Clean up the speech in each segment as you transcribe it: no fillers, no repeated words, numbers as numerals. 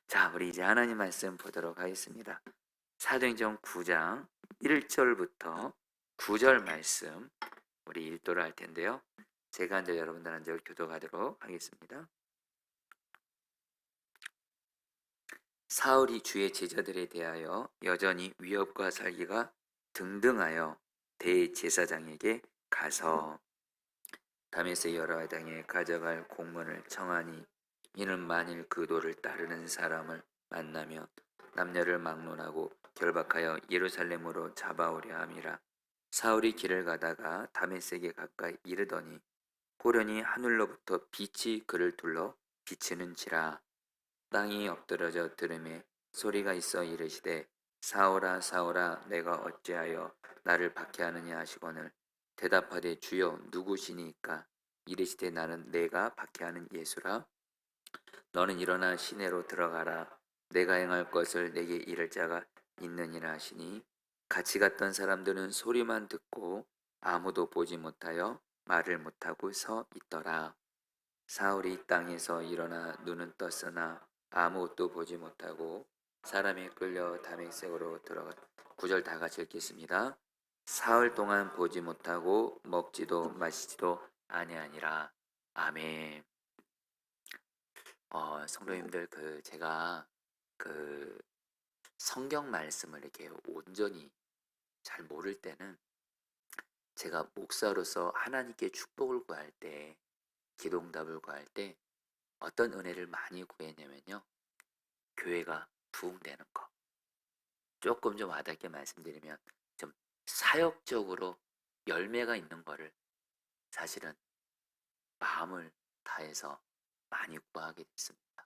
자, 우리 이제 하나님 말씀 보도록 하겠습니다. 사도행전 9장 1절부터 9절 말씀 우리 읽도록 할 텐데요. 제가 이제 여러분들 한 절 교독하도록 하겠습니다. 사울이 주의 제자들에 대하여 여전히 위협과 살기가 등등하여 대제사장에게 가서 다메섹 여러 당에 가져갈 공문을 청하니 이는 만일 그 도를 따르는 사람을 만나면 남녀를 막론하고 결박하여 예루살렘으로 잡아오려 함이라. 사울이 길을 가다가 다메섹에 가까이 이르더니 호련히 하늘로부터 빛이 그를 둘러 비치는지라. 땅이 엎드러져 들음에 소리가 있어 이르시되 사울아 사울아 내가 어찌하여 나를 박해하느냐 하시거늘 대답하되 주여 누구시니까 이르시되 나는 내가 박해하는 예수라. 너는 일어나 시내로 들어가라. 내가 행할 것을 내게 이를 자가 있느니라 하시니 같이 갔던 사람들은 소리만 듣고 아무도 보지 못하여 말을 못하고 서 있더라. 사울이 땅에서 일어나 눈은 떴으나 아무것도 보지 못하고 사람이 끌려 다메섹으로 들어가. 9절 다 같이 읽겠습니다. 사흘 동안 보지 못하고 먹지도 마시지도 아니하니라. 아멘. 성도님들 제가 그 성경 말씀을 이렇게 온전히 잘 모를 때는 제가 목사로서 하나님께 축복을 구할 때, 기도응답을 구할 때 어떤 은혜를 많이 구했냐면요, 교회가 부흥되는 거. 조금 좀 와닿게 말씀드리면 좀 사역적으로 열매가 있는 거를 사실은 마음을 다해서 많이 구하게 됐습니다.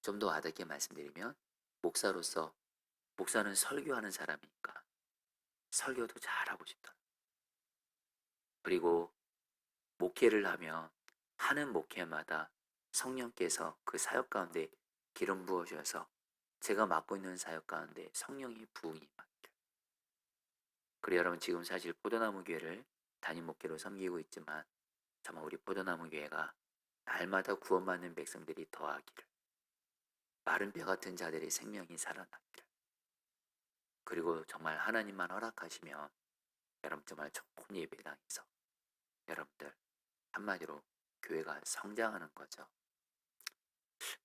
좀 더 와닿게 말씀드리면 목사로서, 목사는 설교하는 사람이니까 설교도 잘하고 싶다. 그리고 목회를 하면 하는 목회마다 성령께서 그 사역 가운데 기름 부어주셔서 제가 맡고 있는 사역 가운데 성령이 부흥이 임하기를. 그리고 여러분 지금 사실 포도나무 교회를 담임 목회로 섬기고 있지만 정말 우리 포도나무 교회가 날마다 구원받는 백성들이 더하기를, 마른 뼈 같은 자들의 생명이 살아나기를, 그리고 정말 하나님만 허락하시면 여러분 정말 좋은 예배당에서 여러분들 한마디로 교회가 성장하는 거죠.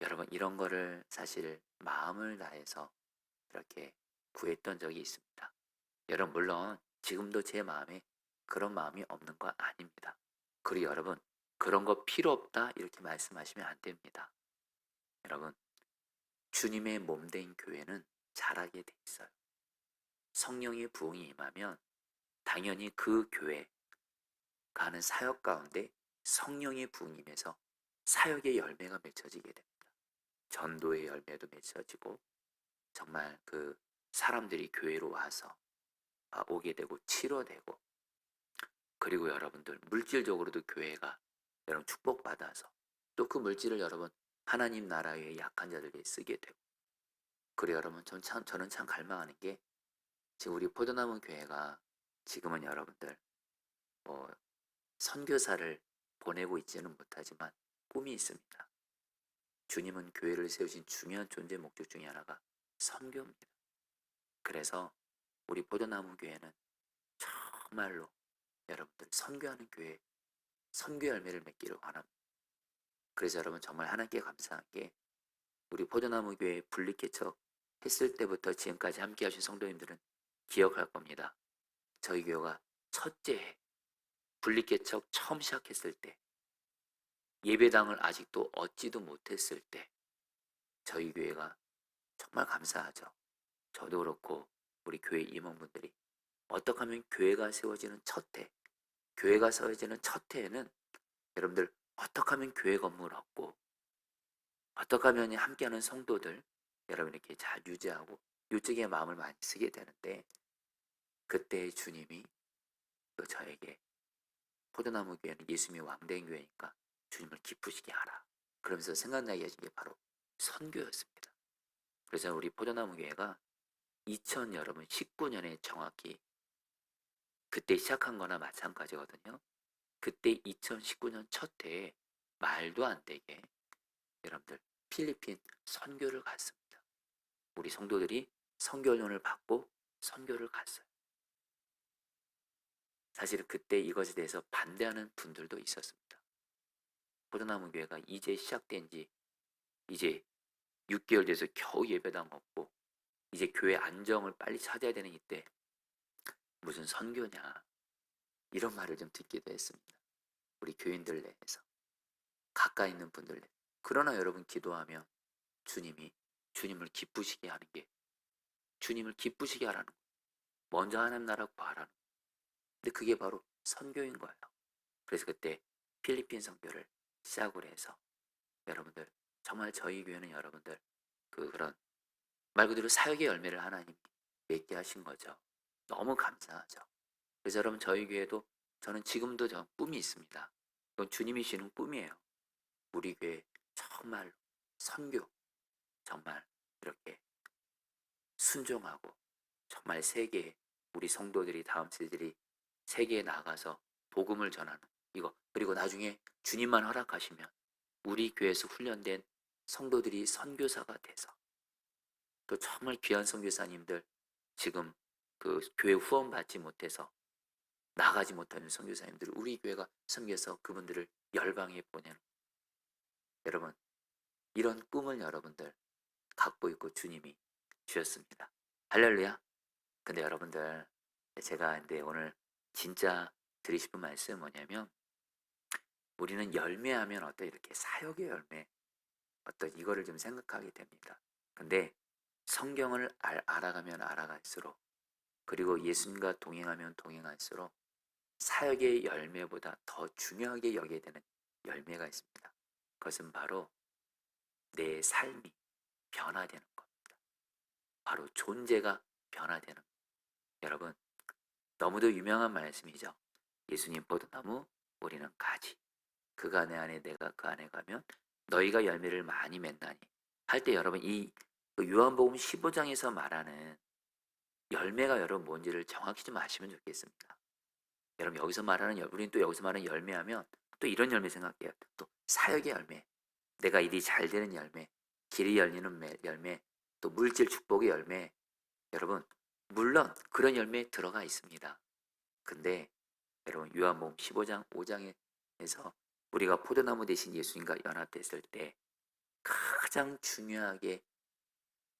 여러분 이런 거를 사실 마음을 다해서 이렇게 구했던 적이 있습니다. 여러분 물론 지금도 제 마음에 그런 마음이 없는 거 아닙니다. 그리고 여러분 그런 거 필요 없다 이렇게 말씀하시면 안 됩니다. 여러분 주님의 몸된 교회는 자라게 돼 있어요. 성령의 부흥이 임하면 당연히 그 교회 가는 사역 가운데 성령의 부흥이 임해서 사역의 열매가 맺혀지게 됩니다. 전도의 열매도 맺혀지고 정말 그 사람들이 교회로 와서 오게 되고 치료되고, 그리고 여러분들 물질적으로도 교회가 여러분 축복받아서 또 그 물질을 여러분 하나님 나라의 약한 자들에게 쓰게 되고, 그리고 여러분 저는 참 갈망하는 게 지금 우리 포도나무 교회가 지금은 여러분들 뭐 선교사를 보내고 있지는 못하지만 꿈이 있습니다. 주님은 교회를 세우신 중요한 존재 목적 중에 하나가 선교입니다. 그래서 우리 포도나무 교회는 정말로 여러분들 선교하는 교회, 선교 열매를 맺기를 원합니다. 그래서 여러분 정말 하나님께 감사한 게 우리 포도나무 교회 분리개척 했을 때부터 지금까지 함께 하신 성도님들은 기억할 겁니다. 저희 교회가 첫째 해 분리개척 처음 시작했을 때, 예배당을 아직도 얻지도 못했을 때 저희 교회가 정말 감사하죠. 저도 그렇고 우리 교회 임원분들이 어떻게 하면 교회가 세워지는 첫 해, 교회가 세워지는 첫 해에는 여러분들 어떻게 하면 교회 건물 얻고 어떻게 하면 함께하는 성도들 여러분 이렇게 잘 유지하고 이쪽에 마음을 많이 쓰게 되는데, 그때 주님이 또 저에게 포도나무 교회는 예수님의 왕된 교회니까 주님을 기쁘시게 하라 그러면서 생각나게 하신 게 바로 선교였습니다. 그래서 우리 포도나무 교회가 2019년에 정확히 그때 시작한 거나 마찬가지거든요. 그때 2019년 첫 해에 말도 안 되게 여러분들 필리핀 선교를 갔습니다. 우리 성도들이 선교훈련을 받고 선교를 갔어요. 사실 그때 이것에 대해서 반대하는 분들도 있었습니다. 포도나무 교회가 이제 시작된 지 이제 6개월 돼서 겨우 예배당 없고 이제 교회 안정을 빨리 찾아야 되는 이때 무슨 선교냐, 이런 말을 좀 듣기도 했습니다. 우리 교인들 내에서, 가까이 있는 분들 내. 그러나 여러분, 기도하면 주님을 기쁘시게 하는 게, 주님을 기쁘시게 하라는 거예요. 먼저 하나님 나라 구하라는 거예요. 근데 그게 바로 선교인 거예요. 그래서 그때 필리핀 선교를 시작을 해서 여러분들, 정말 저희 교회는 여러분들 그런 말 그대로 사역의 열매를 하나님 맺게 하신 거죠. 너무 감사하죠. 그래서 여러분, 저희 교회도 저는 지금도 꿈이 있습니다. 이건 주님이 주는 꿈이에요. 우리 교회 정말 선교, 정말 이렇게 순종하고 정말 세계에, 우리 성도들이, 다음 세대들이 세계에 나가서 복음을 전하는 이거, 그리고 나중에 주님만 허락하시면 우리 교회에서 훈련된 성도들이 선교사가 돼서, 또 정말 귀한 선교사님들, 지금 그 교회 후원 받지 못해서 나가지 못하는 선교사님들을 우리 교회가 섬겨서 그분들을 열방에 보내는, 여러분, 이런 꿈을 여러분들 갖고 있고 주님이 주셨습니다. 할렐루야. 근데 여러분들, 제가 근데 오늘 진짜 드리고 싶은 말씀은 뭐냐면, 우리는 열매하면 어떤 이렇게 사역의 열매, 어떤 이거를 좀 생각하게 됩니다. 근데 성경을 알아가면 알아갈수록, 그리고 예수님과 동행하면 동행할수록 사역의 열매보다 더 중요하게 여겨야 되는 열매가 있습니다. 그것은 바로 내 삶이 변화되는 겁니다. 바로 존재가 변화되는 겁니다. 여러분, 너무도 유명한 말씀이죠. 예수님 포도나무, 우리는 가지. 그가 내 안에, 내가 그 안에 가면 너희가 열매를 많이 맺나니 할 때, 여러분, 이 요한복음 15장에서 말하는 열매가 여러분 뭔지를 정확히 좀 아시면 좋겠습니다. 여러분, 여기서 말하는 우리는 또 여기서 말하는 열매하면 또 이런 열매 생각해요. 또 사역의 열매, 내가 일이 잘 되는 열매, 길이 열리는 열매, 또 물질 축복의 열매. 여러분, 물론 그런 열매 들어가 있습니다. 근데 여러분, 요한복음 15장 5장에서 우리가 포도나무 대신 예수님과 연합됐을 때 가장 중요하게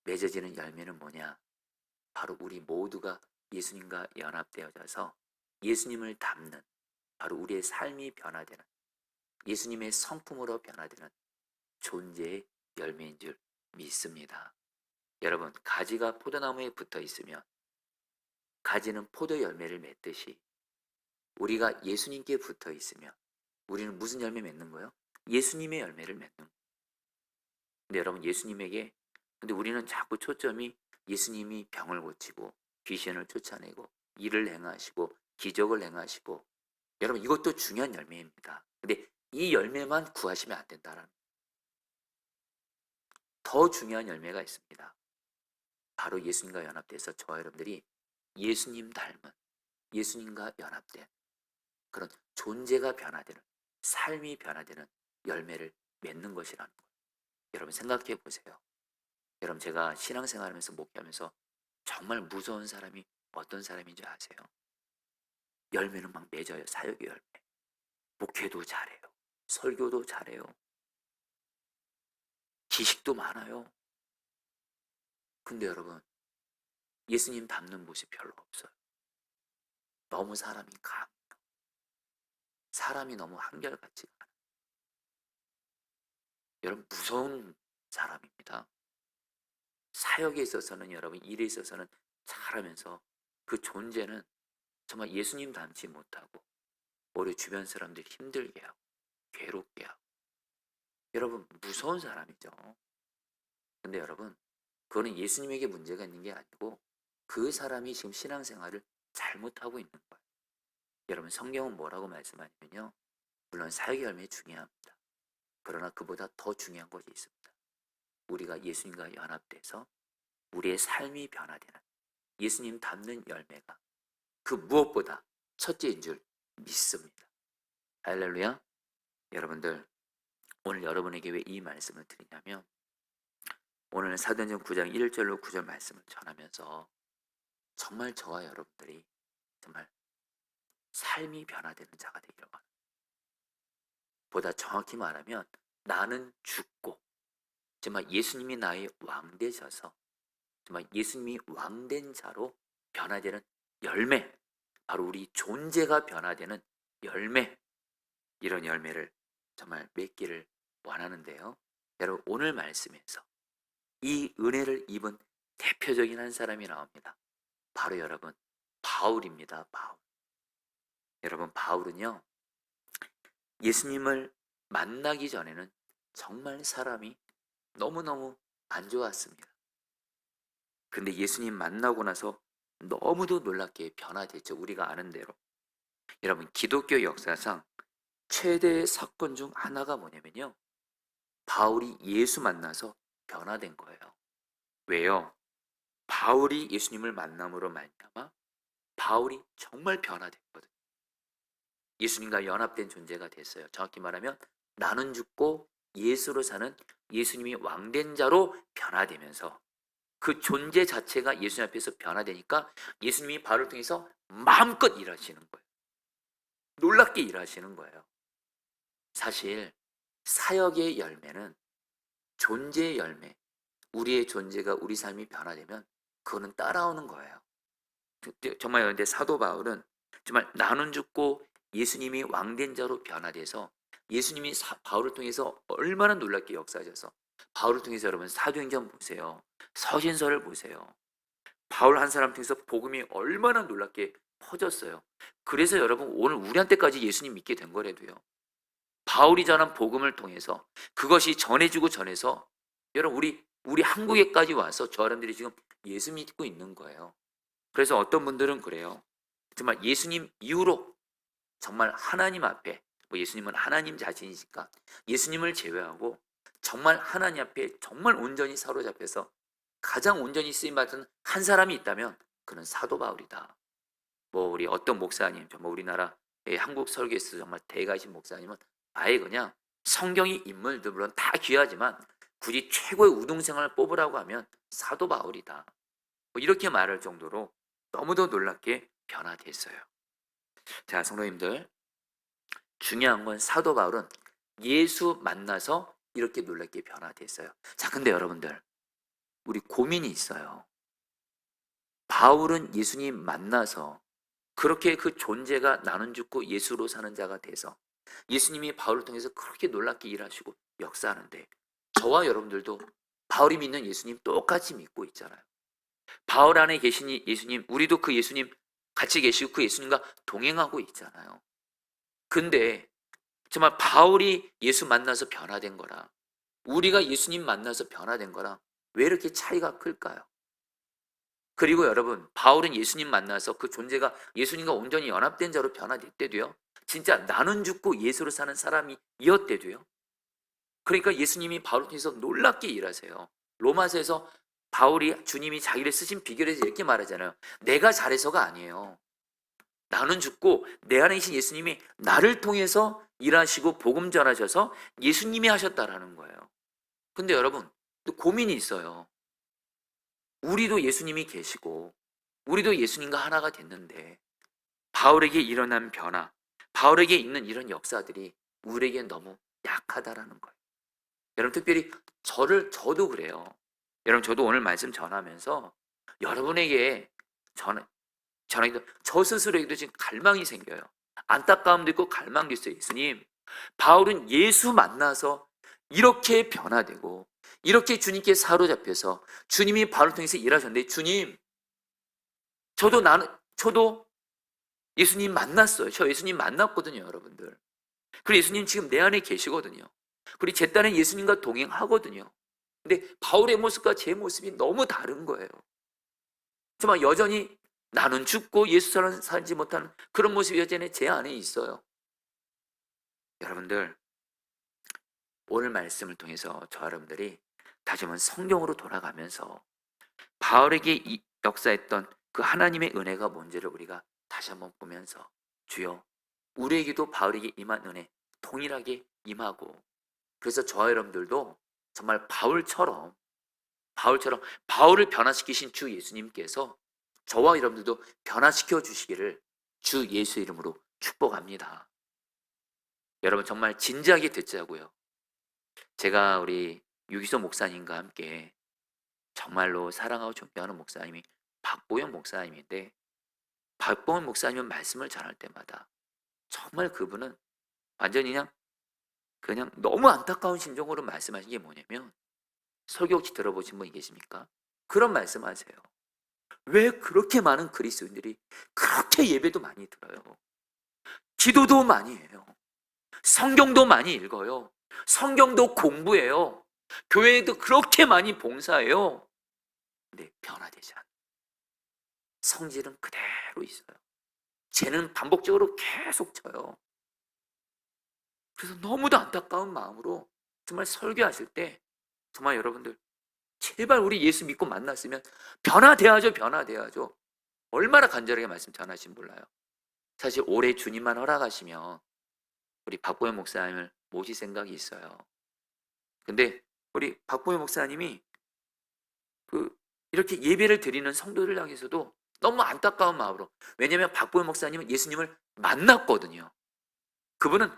맺어지는 열매는 뭐냐? 바로 우리 모두가 예수님과 연합되어져서 예수님을 닮는, 바로 우리의 삶이 변화되는, 예수님의 성품으로 변화되는 존재의 열매인 줄 믿습니다. 여러분, 가지가 포도나무에 붙어 있으면 가지는 포도 열매를 맺듯이, 우리가 예수님께 붙어 있으면 우리는 무슨 열매 맺는 거예요? 예수님의 열매를 맺는 거예요. 근데 여러분, 근데 우리는 자꾸 초점이 예수님이 병을 고치고 귀신을 쫓아내고 일을 행하시고 기적을 행하시고, 여러분, 이것도 중요한 열매입니다. 근데 이 열매만 구하시면 안 된다라는, 더 중요한 열매가 있습니다. 바로 예수님과 연합돼서 저와 여러분들이 예수님 닮은, 예수님과 연합된 그런 존재가 변화되는, 삶이 변화되는 열매를 맺는 것이라는 거예요. 여러분, 생각해 보세요. 여러분, 제가 신앙생활하면서 목회하면서 정말 무서운 사람이 어떤 사람인지 아세요? 열매는 막 맺어요. 사역의 열매. 목회도 잘해요. 설교도 잘해요. 지식도 많아요. 근데 여러분, 예수님 닮는 모습이 별로 없어요. 너무 사람이 사람이 너무 한결같지가 않아요. 여러분, 무서운 사람입니다. 사역에 있어서는, 여러분, 일에 있어서는 잘하면서 그 존재는 정말 예수님 닮지 못하고 오히려 주변 사람들 힘들게 하고 괴롭게 하고, 여러분, 무서운 사람이죠. 근데 여러분, 그거는 예수님에게 문제가 있는 게 아니고 그 사람이 지금 신앙생활을 잘못하고 있는 거예요. 여러분, 성경은 뭐라고 말씀하냐면요, 물론 사역의 열매 중요합니다. 그러나 그보다 더 중요한 것이 있습니다. 우리가 예수님과 연합돼서 우리의 삶이 변화되는 예수님 닮는 열매가 그 무엇보다 첫째인 줄 믿습니다. 할렐루야. 여러분들, 오늘 여러분에게 왜 이 말씀을 드리냐면, 오늘 사도행전 9장 1절로 9절 말씀을 전하면서 정말 저와 여러분들이 정말 삶이 변화되는 자가 되기를 원합니다. 보다 정확히 말하면 나는 죽고 정말 예수님이 나의 왕 되셔서 정말 예수님이 왕된 자로 변화되는 열매, 바로 우리 존재가 변화되는 열매, 이런 열매를 정말 맺기를 원하는데요. 여러분, 오늘 말씀에서 이 은혜를 입은 대표적인 한 사람이 나옵니다. 바로 여러분, 바울입니다. 바울. 여러분, 바울은요, 예수님을 만나기 전에는 정말 사람이 너무너무 안 좋았습니다. 근데 예수님 만나고 나서 너무도 놀랍게 변화됐죠. 우리가 아는 대로. 여러분, 기독교 역사상 최대의 사건 중 하나가 뭐냐면요, 바울이 예수 만나서 변화된 거예요. 왜요? 바울이 예수님을 만남으로 말미암아 바울이 정말 변화됐거든요. 예수님과 연합된 존재가 됐어요. 정확히 말하면 나는 죽고 예수로 사는 예수님이 왕된 자로 변화되면서 그 존재 자체가 예수님 앞에서 변화되니까 예수님이 바울을 통해서 마음껏 일하시는 거예요. 놀랍게 일하시는 거예요. 사실 사역의 열매는 존재의 열매, 우리의 존재가 우리 삶이 변화되면 그거는 따라오는 거예요. 정말 그런데 사도 바울은 정말 나는 죽고 예수님이 왕된 자로 변화돼서 예수님이 바울을 통해서 얼마나 놀랍게 역사하셔서 바울을 통해서 여러분 사도행전 보세요. 서신서를 보세요. 바울 한 사람 통해서 복음이 얼마나 놀랍게 퍼졌어요. 그래서 여러분 오늘 우리한테까지 예수님 믿게 된 거라도요. 바울이 전한 복음을 통해서 그것이 전해지고 전해서 여러분 우리 한국에까지 와서 저 사람들이 지금 예수 믿고 있는 거예요. 그래서 어떤 분들은 그래요. 정말 예수님 이후로 정말 하나님 앞에, 뭐 예수님은 하나님 자신이니까 예수님을 제외하고 정말 하나님 앞에 정말 온전히 사로잡혀서 가장 온전히 쓰임받은 한 사람이 있다면 그는 사도 바울이다. 뭐 우리 어떤 목사님, 정말 우리나라의 한국 설교에서 정말 대가이신 목사님은 아예 그냥 성경의 인물들 물론 다 귀하지만 굳이 최고의 우등생을 뽑으라고 하면 사도 바울이다. 뭐 이렇게 말할 정도로 너무도 놀랍게 변화됐어요. 자, 성도님들, 중요한 건 사도 바울은 예수 만나서 이렇게 놀랍게 변화됐어요. 자, 근데 여러분들, 우리 고민이 있어요. 바울은 예수님 만나서 그렇게 그 존재가 나는 죽고 예수로 사는 자가 돼서 예수님이 바울을 통해서 그렇게 놀랍게 일하시고 역사하는데 저와 여러분들도 바울이 믿는 예수님 똑같이 믿고 있잖아요. 바울 안에 계신 예수님, 우리도 그 예수님 같이 계시고 그 예수님과 동행하고 있잖아요. 근데 정말 바울이 예수 만나서 변화된 거랑 우리가 예수님 만나서 변화된 거랑 왜 이렇게 차이가 클까요? 그리고 여러분, 바울은 예수님 만나서 그 존재가 예수님과 온전히 연합된 자로 변화됐대도요. 진짜 나는 죽고 예수로 사는 사람이었대도요. 그러니까 예수님이 바울을 통해서 놀랍게 일하세요. 로마서에서 바울이 주님이 자기를 쓰신 비결에 대해서 이렇게 말하잖아요. 내가 잘해서가 아니에요. 나는 죽고 내 안에 계신 예수님이 나를 통해서 일하시고 복음 전하셔서 예수님이 하셨다라는 거예요. 근데 여러분, 또 고민이 있어요. 우리도 예수님이 계시고 우리도 예수님과 하나가 됐는데 바울에게 일어난 변화, 바울에게 있는 이런 역사들이 우리에게 너무 약하다라는 거예요. 여러분, 특별히 저도 그래요. 여러분, 저도 오늘 말씀 전하면서 여러분에게 전하기도 저 스스로에게도 지금 갈망이 생겨요. 안타까움도 있고 갈망도 있어요. 예수님, 바울은 예수 만나서 이렇게 변화되고 이렇게 주님께 사로잡혀서 주님이 바울을 통해서 일하셨는데 주님, 저도 예수님 만났어요. 저 예수님 만났거든요, 여러분들. 그리고 예수님 지금 내 안에 계시거든요. 그리고 제 딴에 예수님과 동행하거든요. 근데 바울의 모습과 제 모습이 너무 다른 거예요. 정말 여전히 나는 죽고 예수처럼 살지 못하는 그런 모습이 여전히 제 안에 있어요. 여러분들, 오늘 말씀을 통해서 저 여러분들이 다시 한번 성경으로 돌아가면서 바울에게 역사했던 그 하나님의 은혜가 뭔지를 우리가 다시 한번 보면서 주여, 우리에게도 바울에게 임한 은혜 동일하게 임하고 그래서 저와 여러분들도 정말 바울처럼 바울처럼 바울을 변화시키신 주 예수님께서 저와 여러분들도 변화시켜 주시기를 주 예수 이름으로 축복합니다. 여러분 정말 진지하게 듣자고요. 제가 우리 유기소 목사님과 함께 정말로 사랑하고 존경하는 목사님이 박보영 목사님인데, 박보영 목사님은 말씀을 전할 때마다 정말 그분은 완전히 그냥 너무 안타까운 심정으로 말씀하신 게 뭐냐면, 설교 혹시 들어보신 분 계십니까? 그런 말씀하세요. 왜 그렇게 많은 그리스도인들이 그렇게 예배도 많이 들어요, 기도도 많이 해요, 성경도 많이 읽어요, 성경도 공부해요, 교회에도 그렇게 많이 봉사해요. 근데 변화되지 않아요. 성질은 그대로 있어요. 죄는 반복적으로 계속 져요. 그래서 너무도 안타까운 마음으로 정말 설교하실 때 정말 여러분들 제발 우리 예수 믿고 만났으면 변화돼야죠, 변화돼야죠. 얼마나 간절하게 말씀 전하신 몰라요. 사실 올해 주님만 허락하시면 우리 박보현 목사님을 모실 생각이 있어요. 근데 우리 박보현 목사님이 이렇게 예배를 드리는 성도들 향해서도 너무 안타까운 마음으로, 왜냐하면 박보현 목사님은 예수님을 만났거든요. 그분은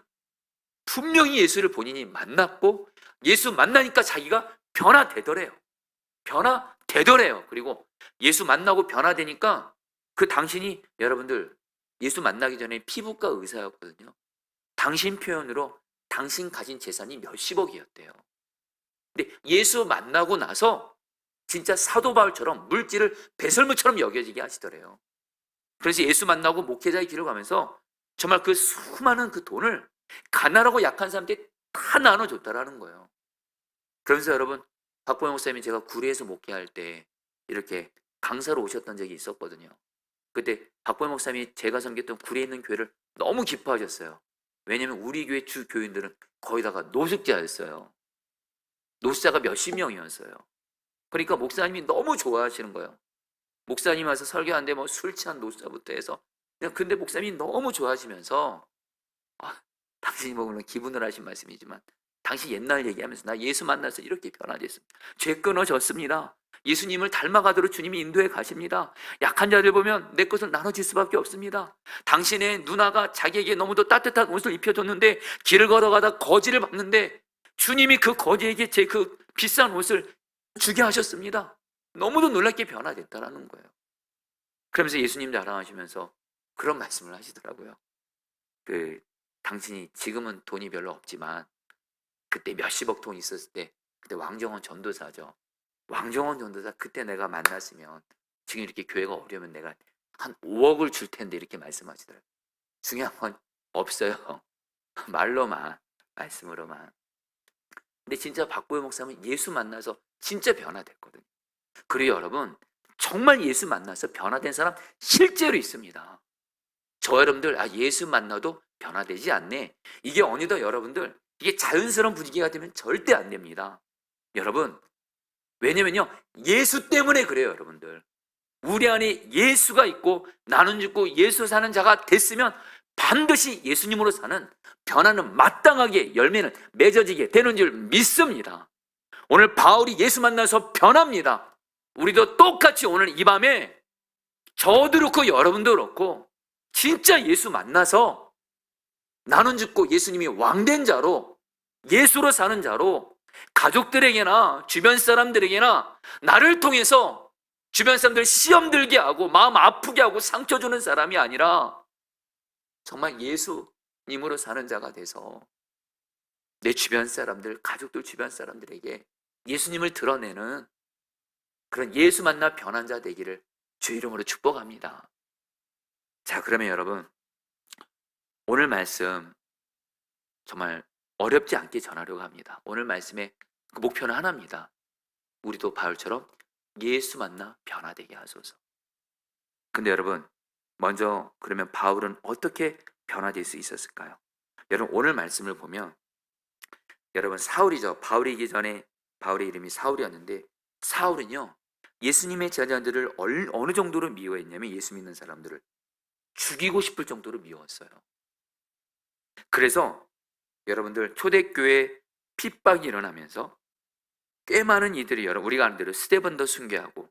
분명히 예수를 본인이 만났고 예수 만나니까 자기가 변화되더래요. 변화되더래요. 그리고 예수 만나고 변화되니까 그 당신이, 여러분들 예수 만나기 전에 피부과 의사였거든요. 당신 표현으로 당신 가진 재산이 몇십억이었대요. 근데 예수 만나고 나서 진짜 사도 바울처럼 물질을 배설물처럼 여겨지게 하시더래요. 그래서 예수 만나고 목회자의 길을 가면서 정말 그 수많은 그 돈을 가난하고 약한 사람들이 다 나눠줬다라는 거예요. 그러면서 여러분, 박보영 목사님이 제가 구리에서 목회할 때 이렇게 강사로 오셨던 적이 있었거든요. 그때 박보영 목사님이 제가 섬겼던 구리에 있는 교회를 너무 기뻐하셨어요. 왜냐하면 우리 교회 주 교인들은 거의 다가 노숙자였어요. 노숙자가 몇십 명이었어요. 그러니까 목사님이 너무 좋아하시는 거예요. 목사님 와서 설교하는데 뭐 술 취한 노숙자부터 해서 그냥, 근데 목사님이 너무 좋아하시면서 당신이 뭐 물론 기분을 하신 말씀이지만 당신 옛날 얘기하면서 나 예수 만나서 이렇게 변화됐습니다. 죄 끊어졌습니다. 예수님을 닮아가도록 주님이 인도해 가십니다. 약한 자들 보면 내 것을 나눠줄 수밖에 없습니다. 당신의 누나가 자기에게 너무도 따뜻한 옷을 입혀줬는데 길을 걸어가다 거지를 봤는데 주님이 그 거지에게 제 그 비싼 옷을 주게 하셨습니다. 너무도 놀랍게 변화됐다라는 거예요. 그러면서 예수님 자랑하시면서 그런 말씀을 하시더라고요. 당신이 지금은 돈이 별로 없지만 그때 몇십억 돈 있었을 때, 그때 왕정원 전도사죠. 왕정원 전도사 그때 내가 만났으면 지금 이렇게 교회가 어려우면 내가 한 5억을 줄 텐데, 이렇게 말씀하시더라고요. 중요한 건 없어요. 말로만, 말씀으로만. 근데 진짜 박보영 목사님은 예수 만나서 진짜 변화됐거든요. 그리고 여러분, 정말 예수 만나서 변화된 사람 실제로 있습니다. 저 여러분들 예수 만나도 변화되지 않네, 이게 어느덧 여러분들 이게 자연스러운 분위기가 되면 절대 안 됩니다. 여러분, 왜냐면요 예수 때문에 그래요. 여러분들, 우리 안에 예수가 있고 나는 죽고 예수 사는 자가 됐으면 반드시 예수님으로 사는 변화는 마땅하게, 열매는 맺어지게 되는 줄 믿습니다. 오늘 바울이 예수 만나서 변합니다. 우리도 똑같이 오늘 이 밤에 저도 그렇고 여러분도 그렇고 진짜 예수 만나서 나는 죽고 예수님이 왕된 자로, 예수로 사는 자로 가족들에게나 주변 사람들에게나 나를 통해서 주변 사람들 시험 들게 하고 마음 아프게 하고 상처 주는 사람이 아니라 정말 예수님으로 사는 자가 돼서 내 주변 사람들, 가족들 주변 사람들에게 예수님을 드러내는 그런 예수 만나 변한 자 되기를 주 이름으로 축복합니다. 자, 그러면 여러분, 오늘 말씀 정말 어렵지 않게 전하려고 합니다. 오늘 말씀의 그 목표는 하나입니다. 우리도 바울처럼 예수 만나 변화되게 하소서. 근데 여러분, 먼저 그러면 바울은 어떻게 변화될 수 있었을까요? 여러분, 오늘 말씀을 보면 여러분, 사울이죠. 바울이기 전에 바울의 이름이 사울이었는데, 사울은요 예수님의 제자들을 어느 정도로 미워했냐면 예수 믿는 사람들을 죽이고 싶을 정도로 미웠어요. 그래서 여러분들 초대교회 핍박이 일어나면서 꽤 많은 이들이 우리가 아는 대로 스데반도 순교하고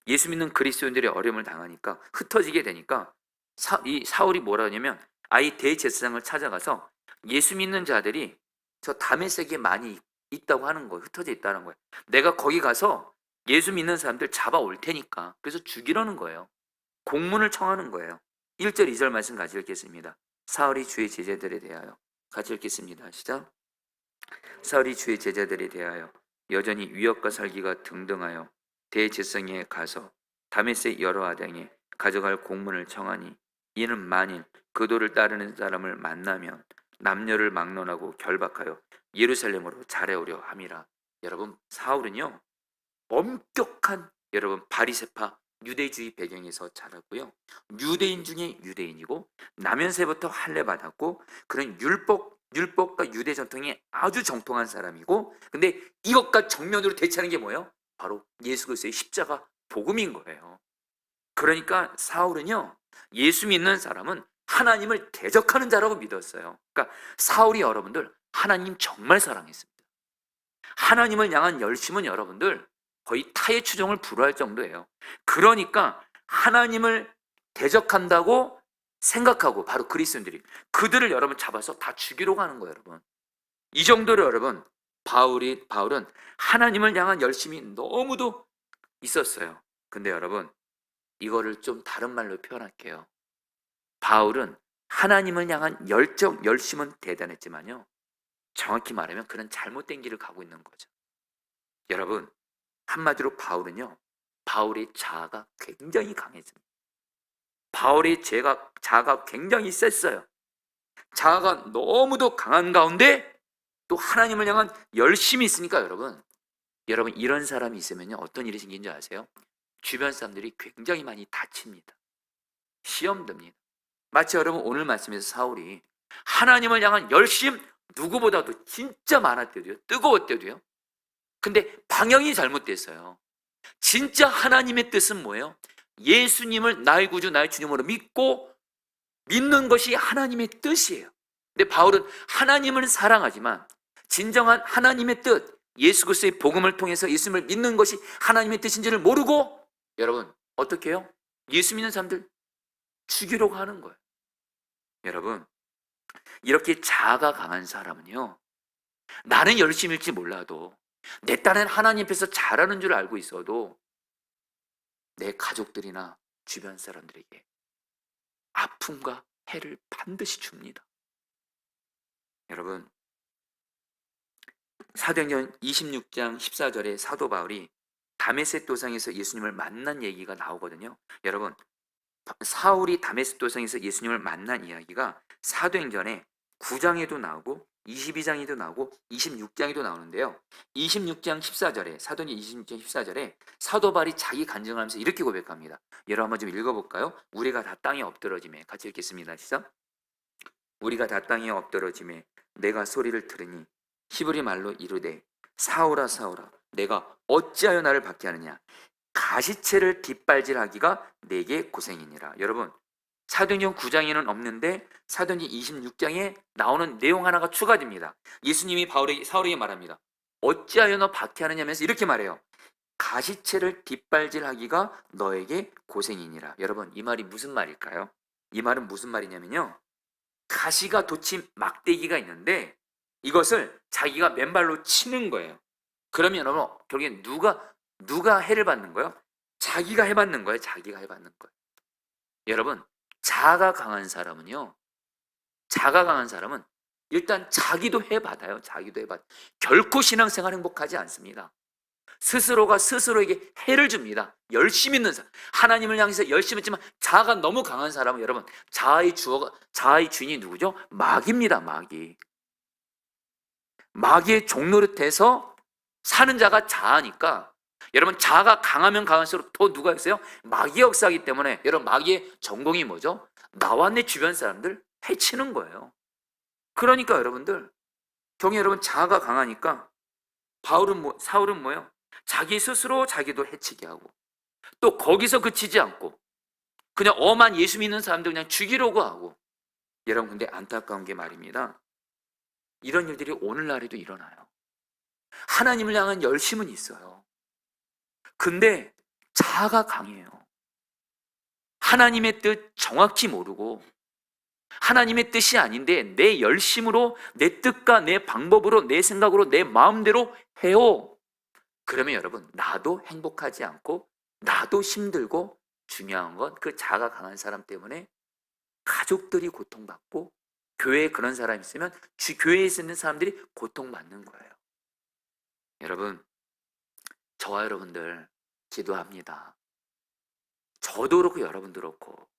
예수 믿는 그리스도인들이 어려움을 당하니까 흩어지게 되니까 이 사울이 뭐라 하냐면 아예 대제사장을 찾아가서 예수 믿는 자들이 저 다메섹에 많이 있다고 하는 거예요. 흩어져 있다는 거예요. 내가 거기 가서 예수 믿는 사람들 잡아올 테니까. 그래서 죽이려는 거예요. 공문을 청하는 거예요. 1절 2절 말씀 같이 읽겠습니다. 사울이 주의 제자들에 대하여 같이 읽겠습니다. 시작. 사울이 주의 제자들에 대하여 여전히 위협과 살기가 등등하여 대제사장에 가서 다메섹 여러 아당에 가져갈 공문을 청하니 이는 만일 그 도를 따르는 사람을 만나면 남녀를 막론하고 결박하여 예루살렘으로 잘해오려 함이라. 여러분, 사울은요 엄격한 여러분 바리새파 유대주의 배경에서 자랐고요, 유대인 중에 유대인이고 나면새부터 할례 받았고 그런 율법과 유대 전통에 아주 정통한 사람이고, 근데 이것과 정면으로 대치하는 게 뭐예요? 바로 예수 그리스도의 십자가 복음인 거예요. 그러니까 사울은요 예수 믿는 사람은 하나님을 대적하는 자라고 믿었어요. 그러니까 사울이 여러분들 하나님 정말 사랑했습니다. 하나님을 향한 열심은 여러분들 거의 타의 추종을 불허할 정도예요. 그러니까 하나님을 대적한다고 생각하고 바로 그리스도인들이 그들을 여러분 잡아서 다 죽이려고 하는 거예요. 여러분, 이 정도로 여러분 바울은 하나님을 향한 열심이 너무도 있었어요. 근데 여러분 이거를 좀 다른 말로 표현할게요. 바울은 하나님을 향한 열심은 대단했지만요, 정확히 말하면 그는 잘못된 길을 가고 있는 거죠. 여러분, 한마디로 바울의 자아가 굉장히 강했습니다. 바울의 자아가 굉장히 셌어요. 자아가 너무도 강한 가운데 또 하나님을 향한 열심이 있으니까 여러분 이런 사람이 있으면 어떤 일이 생기는지 아세요? 주변 사람들이 굉장히 많이 다칩니다. 시험 듭니다. 마치 여러분 오늘 말씀에서 사울이 하나님을 향한 열심 누구보다도 진짜 많았대도요, 뜨거웠대도요. 근데 방향이 잘못됐어요. 진짜 하나님의 뜻은 뭐예요? 예수님을 나의 구주 나의 주님으로 믿는 것이 하나님의 뜻이에요. 근데 바울은 하나님을 사랑하지만 진정한 하나님의 뜻, 예수 그리스도의 복음을 통해서 예수님을 믿는 것이 하나님의 뜻인지를 모르고 여러분 어떻게 해요? 예수 믿는 사람들 죽이려고 하는 거예요. 여러분, 이렇게 자아가 강한 사람은요, 나는 열심일지 몰라도 내 딴은 하나님 앞에서 잘하는 줄 알고 있어도 내 가족들이나 주변 사람들에게 아픔과 해를 반드시 줍니다. 여러분, 사도행전 26장 14절에 사도 바울이 다메섹 도상에서 예수님을 만난 얘기가 나오거든요. 여러분, 사울이 다메섹 도상에서 예수님을 만난 이야기가 사도행전에 9장에도 나오고 22장에도 나오고 26장에도 나오는데요. 26장 14절에 사도행전 26장 14절에 사도 바울이 자기 간증을 하면서 이렇게 고백합니다. 여러분 한번 좀 읽어볼까요? 우리가 다 땅에 엎드러짐에 같이 읽겠습니다. 시작. 우리가 다 땅에 엎드러짐에 내가 소리를 들으니 히브리 말로 이르되 사울아 사울아 내가 어찌하여 나를 박해하느냐, 가시채를 뒷발질하기가 내게 고생이니라. 여러분, 사도행전 9장에는 없는데 사도행전 26장에 나오는 내용 하나가 추가됩니다. 예수님이 사울에게 말합니다. 어찌하여 너 박해하느냐면서 이렇게 말해요. 가시채를 뒷발질하기가 너에게 고생이니라. 여러분, 이 말이 무슨 말일까요? 이 말은 무슨 말이냐면요, 가시가 돋친 막대기가 있는데 이것을 자기가 맨발로 치는 거예요. 그러면 여러분 결국엔 누가 해를 받는 거예요? 자기가 해받는 거예요. 자기가 해받는 거예요. 여러분, 자아가 강한 사람은 일단 자기도 해받아요. 자기도 해받아요. 결코 신앙생활 행복하지 않습니다. 스스로가 스스로에게 해를 줍니다. 열심히 있는 사람, 하나님을 향해서 열심히 했지만 자아가 너무 강한 사람은 여러분 자아의 주인이 누구죠? 마귀입니다. 마귀의 종노릇해서 사는 자가 자아니까 여러분 자아가 강하면 강할수록 더 누가 있어요? 마귀의 역사이기 때문에 여러분 마귀의 전공이 뭐죠? 나와 내 주변 사람들 해치는 거예요. 그러니까 여러분들 여러분 자아가 강하니까 사울은 뭐예요? 자기 스스로 자기도 해치게 하고 또 거기서 그치지 않고 그냥 엄한 예수 믿는 사람들 그냥 죽이려고 하고. 여러분 근데 안타까운 게 말입니다, 이런 일들이 오늘날에도 일어나요. 하나님을 향한 열심은 있어요. 근데 자아가 강해요. 하나님의 뜻 정확히 모르고 하나님의 뜻이 아닌데 내 열심으로 내 뜻과 내 방법으로 내 생각으로 내 마음대로 해요. 그러면 여러분 나도 행복하지 않고 나도 힘들고 중요한 건 그 자아가 강한 사람 때문에 가족들이 고통받고 교회에 그런 사람이 있으면 교회에 있는 사람들이 고통받는 거예요. 여러분 저와 여러분들 기도합니다. 저도 그렇고 여러분도 그렇고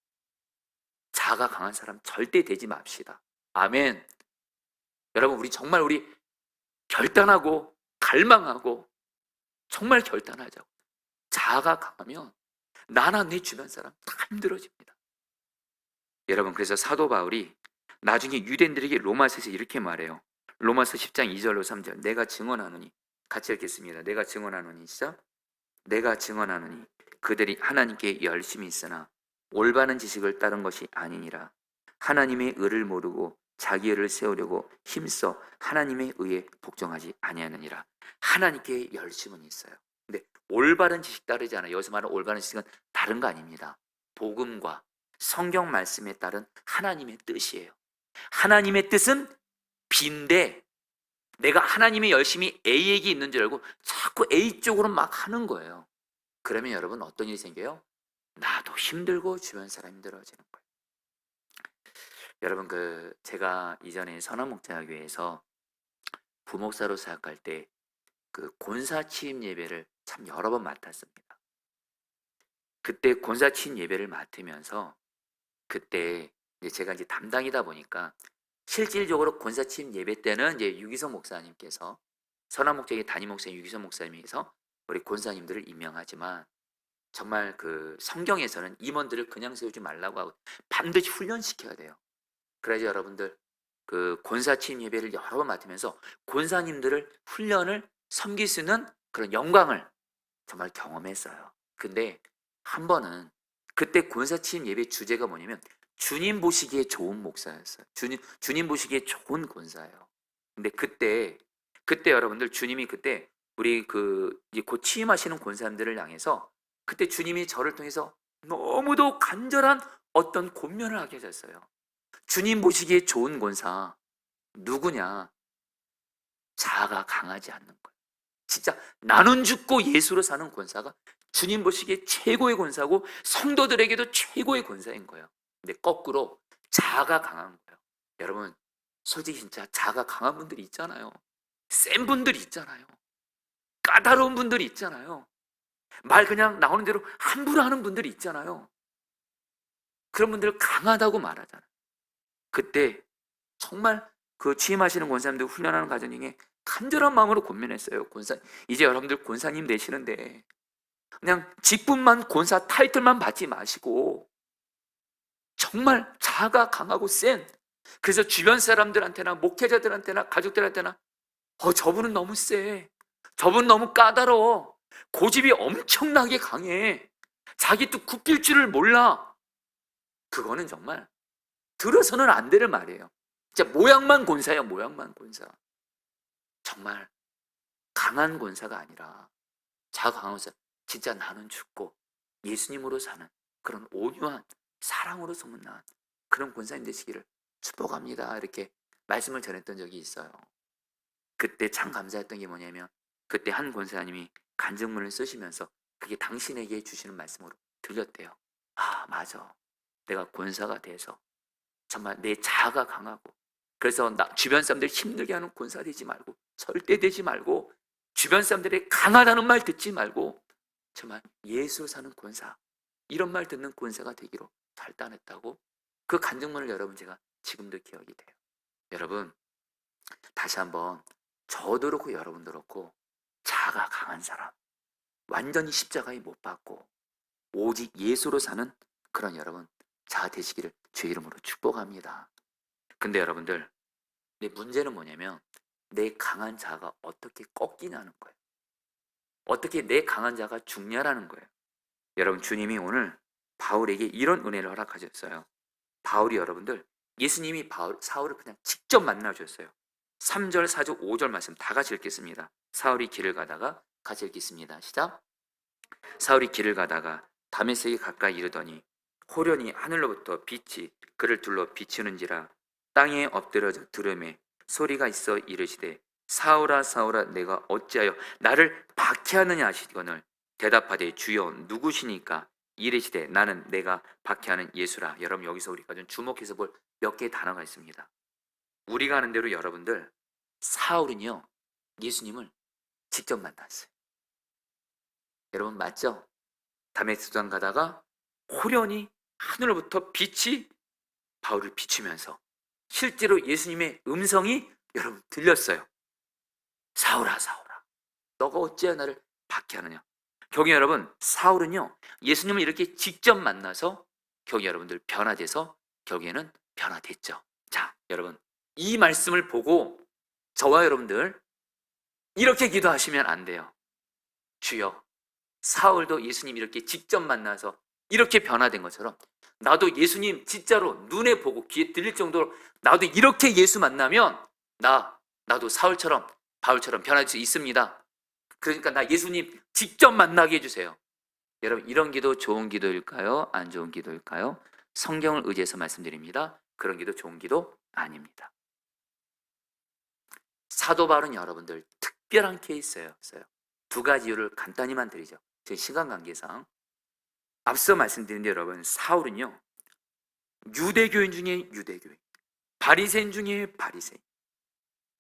자아가 강한 사람 절대 되지 맙시다. 아멘. 여러분 우리 결단하고 갈망하고 정말 결단하자고. 자아가 강하면 나나 내 주변 사람 다 힘들어집니다. 여러분 그래서 사도 바울이 나중에 유대인들에게 로마서에서 이렇게 말해요. 로마서 10장 2절로 3절. 내가 증언하노니, 같이 읽겠습니다. 내가 증언하노니, 시작. 내가 증언하노니 그들이 하나님께 열심히 있으나 올바른 지식을 따른 것이 아니니라. 하나님의 의를 모르고 자기 의를 세우려고 힘써 하나님의 의에 복종하지 아니하느니라. 하나님께 열심은 있어요. 근데 올바른 지식 따르지 않아요. 여기서 말하는 올바른 지식은 다른 거 아닙니다. 복음과 성경 말씀에 따른 하나님의 뜻이에요. 하나님의 뜻은 B인데 내가 하나님의 열심이 A에게 있는 줄 알고 자꾸 A 쪽으로 막 하는 거예요. 그러면 여러분 어떤 일이 생겨요? 나도 힘들고 주변 사람 힘들어지는 거예요. 여러분 제가 이전에 선한목자교회에서 부목사로 사역할 때 그 권사 취임 예배를 참 여러 번 맡았습니다. 그때 권사 취임 예배를 맡으면서 그때 제가 이제 담당이다 보니까 실질적으로 권사 취임 예배 때는 이제 유기성 목사님께서 선한목자교회 담임 목사님 유기성 목사님께서 우리 권사님들을 임명하지만 정말 그 성경에서는 임원들을 그냥 세우지 말라고 하고 반드시 훈련시켜야 돼요. 그래서 여러분들 그 권사 취임 예배를 여러 번 맡으면서 권사님들을 훈련을 섬길 수 있는 그런 영광을 정말 경험했어요. 근데 한 번은 그때 권사 취임 예배 주제가 뭐냐면 주님 보시기에 좋은 목사였어요. 주님 보시기에 좋은 권사예요. 근데 그때 여러분들 주님이 그때 우리 이제 곧 취임하시는 권사님들을 향해서 그때 주님이 저를 통해서 너무도 간절한 어떤 권면을 하게 하셨어요. 주님 보시기에 좋은 권사 누구냐? 자아가 강하지 않는 거예요. 진짜 나는 죽고 예수로 사는 권사가 주님 보시기에 최고의 권사고 성도들에게도 최고의 권사인 거예요. 근데 거꾸로 자아가 강한 거예요. 여러분 솔직히 진짜 자아가 강한 분들이 있잖아요. 센 분들이 있잖아요. 까다로운 분들이 있잖아요. 말 그냥 나오는 대로 함부로 하는 분들이 있잖아요. 그런 분들을 강하다고 말하잖아요. 그때 정말 그 취임하시는 권사님들 훈련하는 과정 중에 간절한 마음으로 권면했어요. 이제 여러분들 권사님 되시는데 그냥 직분만 권사 타이틀만 받지 마시고 정말 자아가 강하고 센, 그래서 주변 사람들한테나 목회자들한테나 가족들한테나 저분은 너무 세, 저분 너무 까다로워, 고집이 엄청나게 강해, 자기 또 굽힐 줄을 몰라. 그거는 정말 들어서는 안 되는 말이에요. 진짜 모양만 권사예요. 모양만 권사. 정말 강한 권사가 아니라 자아 강한 권사, 진짜 나는 죽고 예수님으로 사는 그런 온유한 사랑으로 소문난 그런 권사님 되시기를 축복합니다. 이렇게 말씀을 전했던 적이 있어요. 그때 참 감사했던 게 뭐냐면 그때 한 권사님이 간증문을 쓰시면서 그게 당신에게 주시는 말씀으로 들렸대요. 아 맞아, 내가 권사가 돼서 정말 내 자아가 강하고 그래서 주변 사람들 힘들게 하는 권사 되지 말고 절대 되지 말고 주변 사람들의 강하다는 말 듣지 말고 정말 예수 사는 권사, 이런 말 듣는 권사가 되기로 결단했다고 그 간증문을 여러분 제가 지금도 기억이 돼요. 여러분 다시 한번 저도 그렇고 여러분도 그렇고 자아가 강한 사람, 완전히 십자가에 못 박고 오직 예수로 사는 그런 여러분 자아 되시기를 주의 이름으로 축복합니다. 근데 여러분들 내 문제는 뭐냐면 내 강한 자아가 어떻게 꺾이냐는 거예요. 어떻게 내 강한 자가 죽냐라는 거예요. 여러분 주님이 오늘 바울에게 이런 은혜를 허락하셨어요. 바울이 여러분들 예수님이 사울을 그냥 직접 만나주셨어요. 3절, 4절, 5절 말씀 다 같이 읽겠습니다. 사울이 길을 가다가 같이 읽겠습니다. 시작. 사울이 길을 가다가 다메섹에 가까이 이르더니 호련히 하늘로부터 빛이 그를 둘러 비추는지라. 땅에 엎드려져 들음에 소리가 있어 이르시되 사울아 사울아 내가 어찌하여 나를 박해하느냐 하시거늘 대답하되 주여 누구시니까. 이르시되 나는 내가 박해하는 예수라. 여러분 여기서 우리가 좀 주목해서 볼 몇 개의 단어가 있습니다. 우리가 아는 대로 여러분들 사울은요 예수님을 직접 만났어요. 여러분 맞죠? 다메섹 가다가 호련히 하늘로부터 빛이 바울을 비추면서 실제로 예수님의 음성이 여러분 들렸어요. 사울아 사울아 너가 어찌하여 나를 박해하느냐. 경희 여러분 사울은요 예수님을 이렇게 직접 만나서 경희 여러분들 변화돼서 결국에는 변화됐죠. 자 여러분 이 말씀을 보고 저와 여러분들 이렇게 기도하시면 안 돼요. 주여 사울도 예수님 이렇게 직접 만나서 이렇게 변화된 것처럼 나도 예수님 진짜로 눈에 보고 귀에 들릴 정도로 나도 이렇게 예수 만나면 나도 사울처럼 바울처럼 변할 수 있습니다. 그러니까 나 예수님 직접 만나게 해주세요. 여러분 이런 기도 좋은 기도일까요? 안 좋은 기도일까요? 성경을 의지해서 말씀드립니다. 그런 기도 좋은 기도 아닙니다. 사도 바울은 여러분들 특별한 케이스였어요. 두 가지 이유를 간단히만 드리죠. 제 시간 관계상 앞서 말씀드린 대로 여러분 사울은요 유대교인 중에 유대교인, 바리새인 중에 바리새인,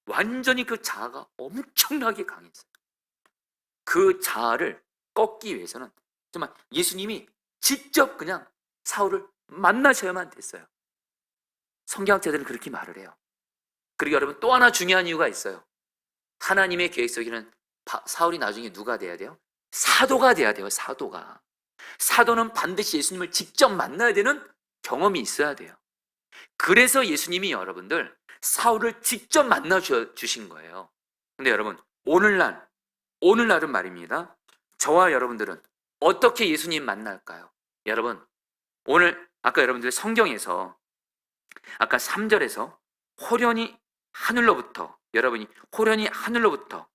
완전히 그 자아가 엄청나게 강했어요. 그 자아를 꺾기 위해서는 정말 예수님이 직접 그냥 사울을 만나셔야만 됐어요. 성경학자들은 그렇게 말을 해요. 그리고 여러분 또 하나 중요한 이유가 있어요. 하나님의 계획 속에는 사울이 나중에 누가 돼야 돼요? 사도가 돼야 돼요. 사도는 반드시 예수님을 직접 만나야 되는 경험이 있어야 돼요. 그래서 예수님이 여러분들 사울을 직접 만나 주신 거예요. 근데 여러분 오늘날은 말입니다. 저와 여러분들은 어떻게 예수님 만날까요? 여러분 오늘 아까 여러분들 성경에서 아까 3절에서 호련히 하늘로부터, 여러분이 호련히 하늘로부터,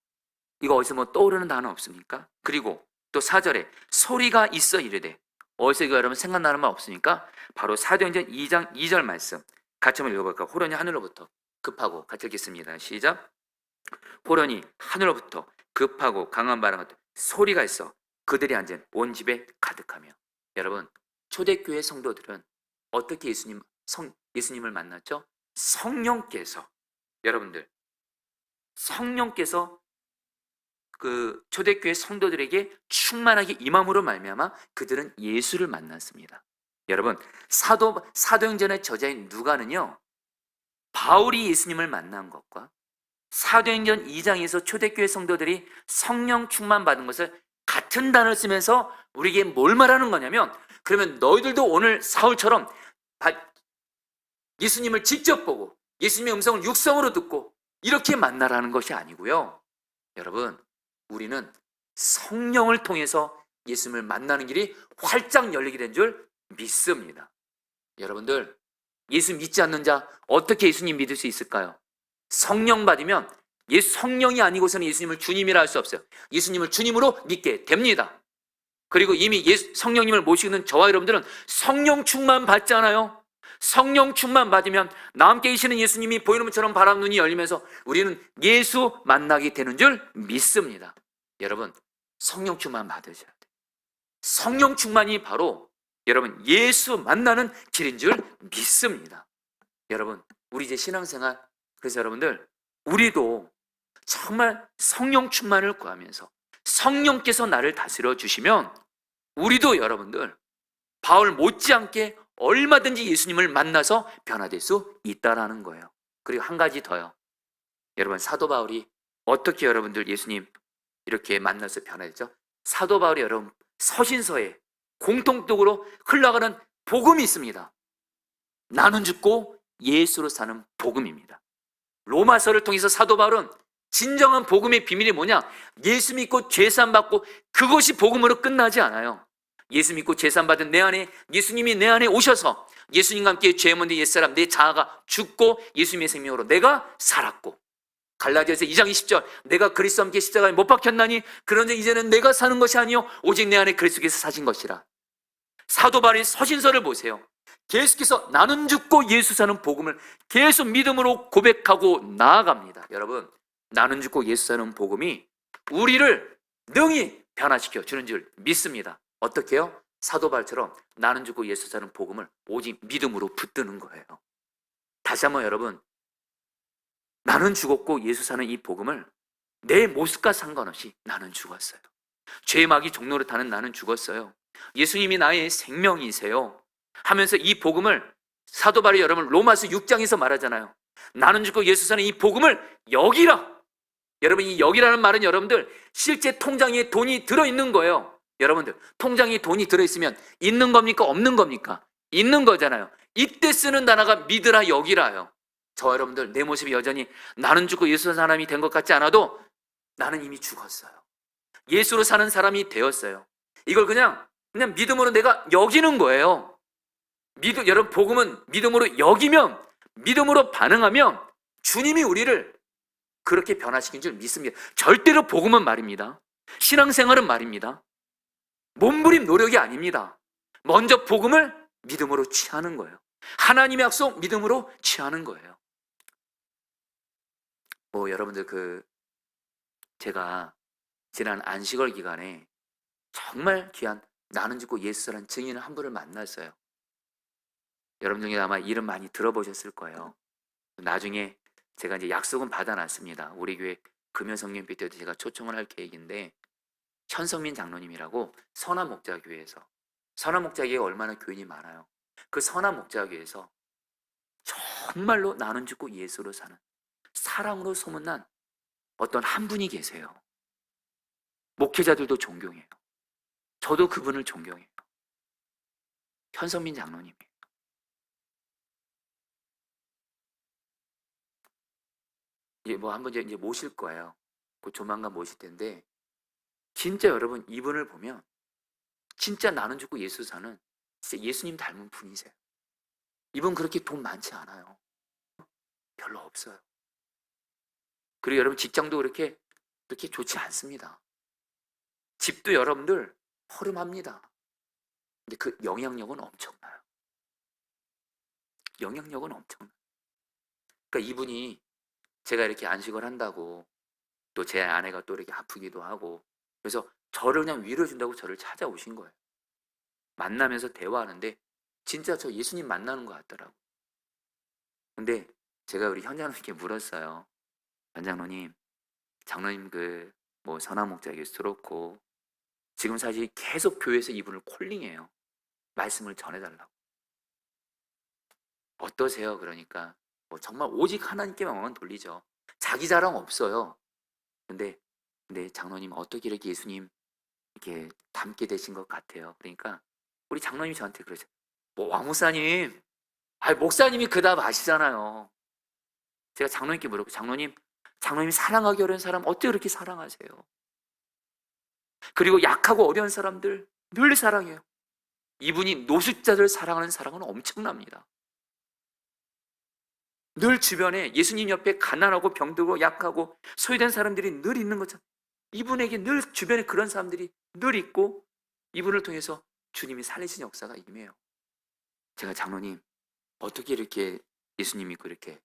이거 어디서 뭐 떠오르는 단어 없습니까? 그리고 또 4절에 소리가 있어 이르되, 어디서 이거 여러분 생각나는 말 없습니까? 바로 사도행전 2장 2절 말씀 같이 한번 읽어볼까요? 호련히 하늘로부터 급하고, 같이 읽겠습니다. 시작. 호련히 하늘로부터 급하고 강한 바람 같은 소리가 있어 그들이 앉은 온 집에 가득하며. 여러분 초대교회 성도들은 어떻게 예수님을 만났죠? 성령께서 그 초대교회 성도들에게 충만하게 임함으로 말미암아 그들은 예수를 만났습니다. 여러분 사도행전의 저자인 누가는요 바울이 예수님을 만난 것과 사도행전 2장에서 초대교회 성도들이 성령 충만 받은 것을 같은 단어를 쓰면서 우리에게 뭘 말하는 거냐면, 그러면 너희들도 오늘 사울처럼 예수님을 직접 보고 예수님의 음성을 육성으로 듣고 이렇게 만나라는 것이 아니고요. 여러분 우리는 성령을 통해서 예수님을 만나는 길이 활짝 열리게 된 줄 믿습니다. 여러분들 예수 믿지 않는 자 어떻게 예수님 믿을 수 있을까요? 성령 받으면 성령이 아니고서는 예수님을 주님이라 할 수 없어요. 예수님을 주님으로 믿게 됩니다. 그리고 이미 성령님을 모시는 저와 여러분들은 성령 충만 받잖아요. 성령 충만 받으면 나 함께 계시는 예수님이 보이는 것처럼 바람 눈이 열리면서 우리는 예수 만나게 되는 줄 믿습니다. 여러분 성령 충만 받으셔야 돼요. 성령 충만이 바로 여러분 예수 만나는 길인 줄 믿습니다. 여러분 우리 이제 신앙생활, 그래서 여러분들 우리도 정말 성령 충만을 구하면서 성령께서 나를 다스려 주시면 우리도 여러분들 바울 못지않게 얼마든지 예수님을 만나서 변화될 수 있다라는 거예요. 그리고 한 가지 더요. 여러분 사도 바울이 어떻게 여러분들 예수님 이렇게 만나서 변화했죠? 사도 바울이 여러분 서신서에 공통적으로 흘러가는 복음이 있습니다. 나는 죽고 예수로 사는 복음입니다. 로마서를 통해서 사도 바울은 진정한 복음의 비밀이 뭐냐? 예수 믿고 죄산 받고, 그것이 복음으로 끝나지 않아요. 예수 믿고 죄산 받은 내 안에 예수님이 내 안에 오셔서 예수님과 함께 죄 묻은 옛사람 내 자아가 죽고 예수님의 생명으로 내가 살았고, 갈라디아서 2장 20절 내가 그리스도와 함께 십자가에 못 박혔나니 그런데 이제는 내가 사는 것이 아니요 오직 내 안에 그리스도께서 사신 것이라. 사도 바울의 서신서를 보세요. 계속해서 나는 죽고 예수 사는 복음을 계속 믿음으로 고백하고 나아갑니다. 여러분, 나는 죽고 예수 사는 복음이 우리를 능히 변화시켜 주는 줄 믿습니다. 어떻게 해요? 사도 바울처럼 나는 죽고 예수 사는 복음을 오직 믿음으로 붙드는 거예요. 다시 한번 여러분, 나는 죽었고 예수 사는 이 복음을 내 모습과 상관없이 나는 죽었어요. 죄의 마귀 종로를 타는 나는 죽었어요. 예수님이 나의 생명이세요 하면서 이 복음을 사도 바울이 여러분 로마서 6장에서 말하잖아요. 나는 죽고 예수 사는 이 복음을 여기라. 여러분, 이 여기라는 말은 여러분들 실제 통장에 돈이 들어있는 거예요. 여러분들 통장에 돈이 들어있으면 있는 겁니까 없는 겁니까? 있는 거잖아요. 이때 쓰는 단어가 믿으라 여기라요. 저 여러분들 내 모습이 여전히 나는 죽고 예수 사는 사람이 된 것 같지 않아도 나는 이미 죽었어요. 예수로 사는 사람이 되었어요. 이걸 그냥 믿음으로 내가 여기는 거예요. 여러분, 복음은 믿음으로 여기면, 믿음으로 반응하면 주님이 우리를 그렇게 변화시킨 줄 믿습니다. 절대로 복음은 말입니다. 신앙생활은 말입니다. 몸부림 노력이 아닙니다. 먼저 복음을 믿음으로 취하는 거예요. 하나님의 약속 믿음으로 취하는 거예요. 여러분들 제가 지난 안식월 기간에 정말 귀한 나는 죽고 예수라는 증인 한 분을 만났어요. 여러분 중에 아마 이름 많이 들어보셨을 거예요. 나중에 제가 이제 약속은 받아놨습니다. 우리 교회 금요성령빛 때도 제가 초청을 할 계획인데, 현성민 장로님이라고 선화목자교회에서, 선화목자교회가 얼마나 교인이 많아요. 그 선화목자교회에서 정말로 나는 죽고 예수로 사는 사랑으로 소문난 어떤 한 분이 계세요. 목회자들도 존경해요. 저도 그분을 존경해요. 현성민 장로님이에요. 한번 이제 모실 거예요. 그 조만간 모실 텐데, 진짜 여러분 이분을 보면 진짜 나는 죽고 예수 사는 진짜 예수님 닮은 분이세요. 이분 그렇게 돈 많지 않아요. 별로 없어요. 그리고 여러분 직장도 그렇게 좋지 않습니다. 집도 여러분들 허름합니다. 근데 그 영향력은 엄청나요. 영향력은 엄청나요. 그러니까 이분이 제가 이렇게 안식을 한다고 또 제 아내가 또 이렇게 아프기도 하고 그래서 저를 그냥 위로해 준다고 저를 찾아오신 거예요. 만나면서 대화하는데 진짜 저 예수님 만나는 것 같더라고요. 근데 제가 우리 현 장로님께 물었어요. 현 장로님, 장로님 선화목자에게 들었고 지금 사실 계속 교회에서 이분을 콜링해요. 말씀을 전해달라고. 어떠세요? 그러니까 정말 오직 하나님께만 돌리죠. 자기 자랑 없어요. 근데 장로님 어떻게 이렇게 예수님 이렇게 닮게 되신 것 같아요. 그러니까 우리 장로님이 저한테 그러죠. 왕 목사님, 목사님이 그 답 아시잖아요. 제가 장로님께 물었고, 장로님 사랑하기 어려운 사람 어떻게 그렇게 사랑하세요? 그리고 약하고 어려운 사람들 늘 사랑해요. 이분이 노숙자들 사랑하는 사랑은 엄청납니다. 늘 주변에 예수님 옆에 가난하고 병들고 약하고 소외된 사람들이 늘 있는 것처럼 이분에게 늘 주변에 그런 사람들이 늘 있고 이분을 통해서 주님이 살리신 역사가 임해요. 제가 장로님 어떻게 이렇게 예수님 믿고 이렇게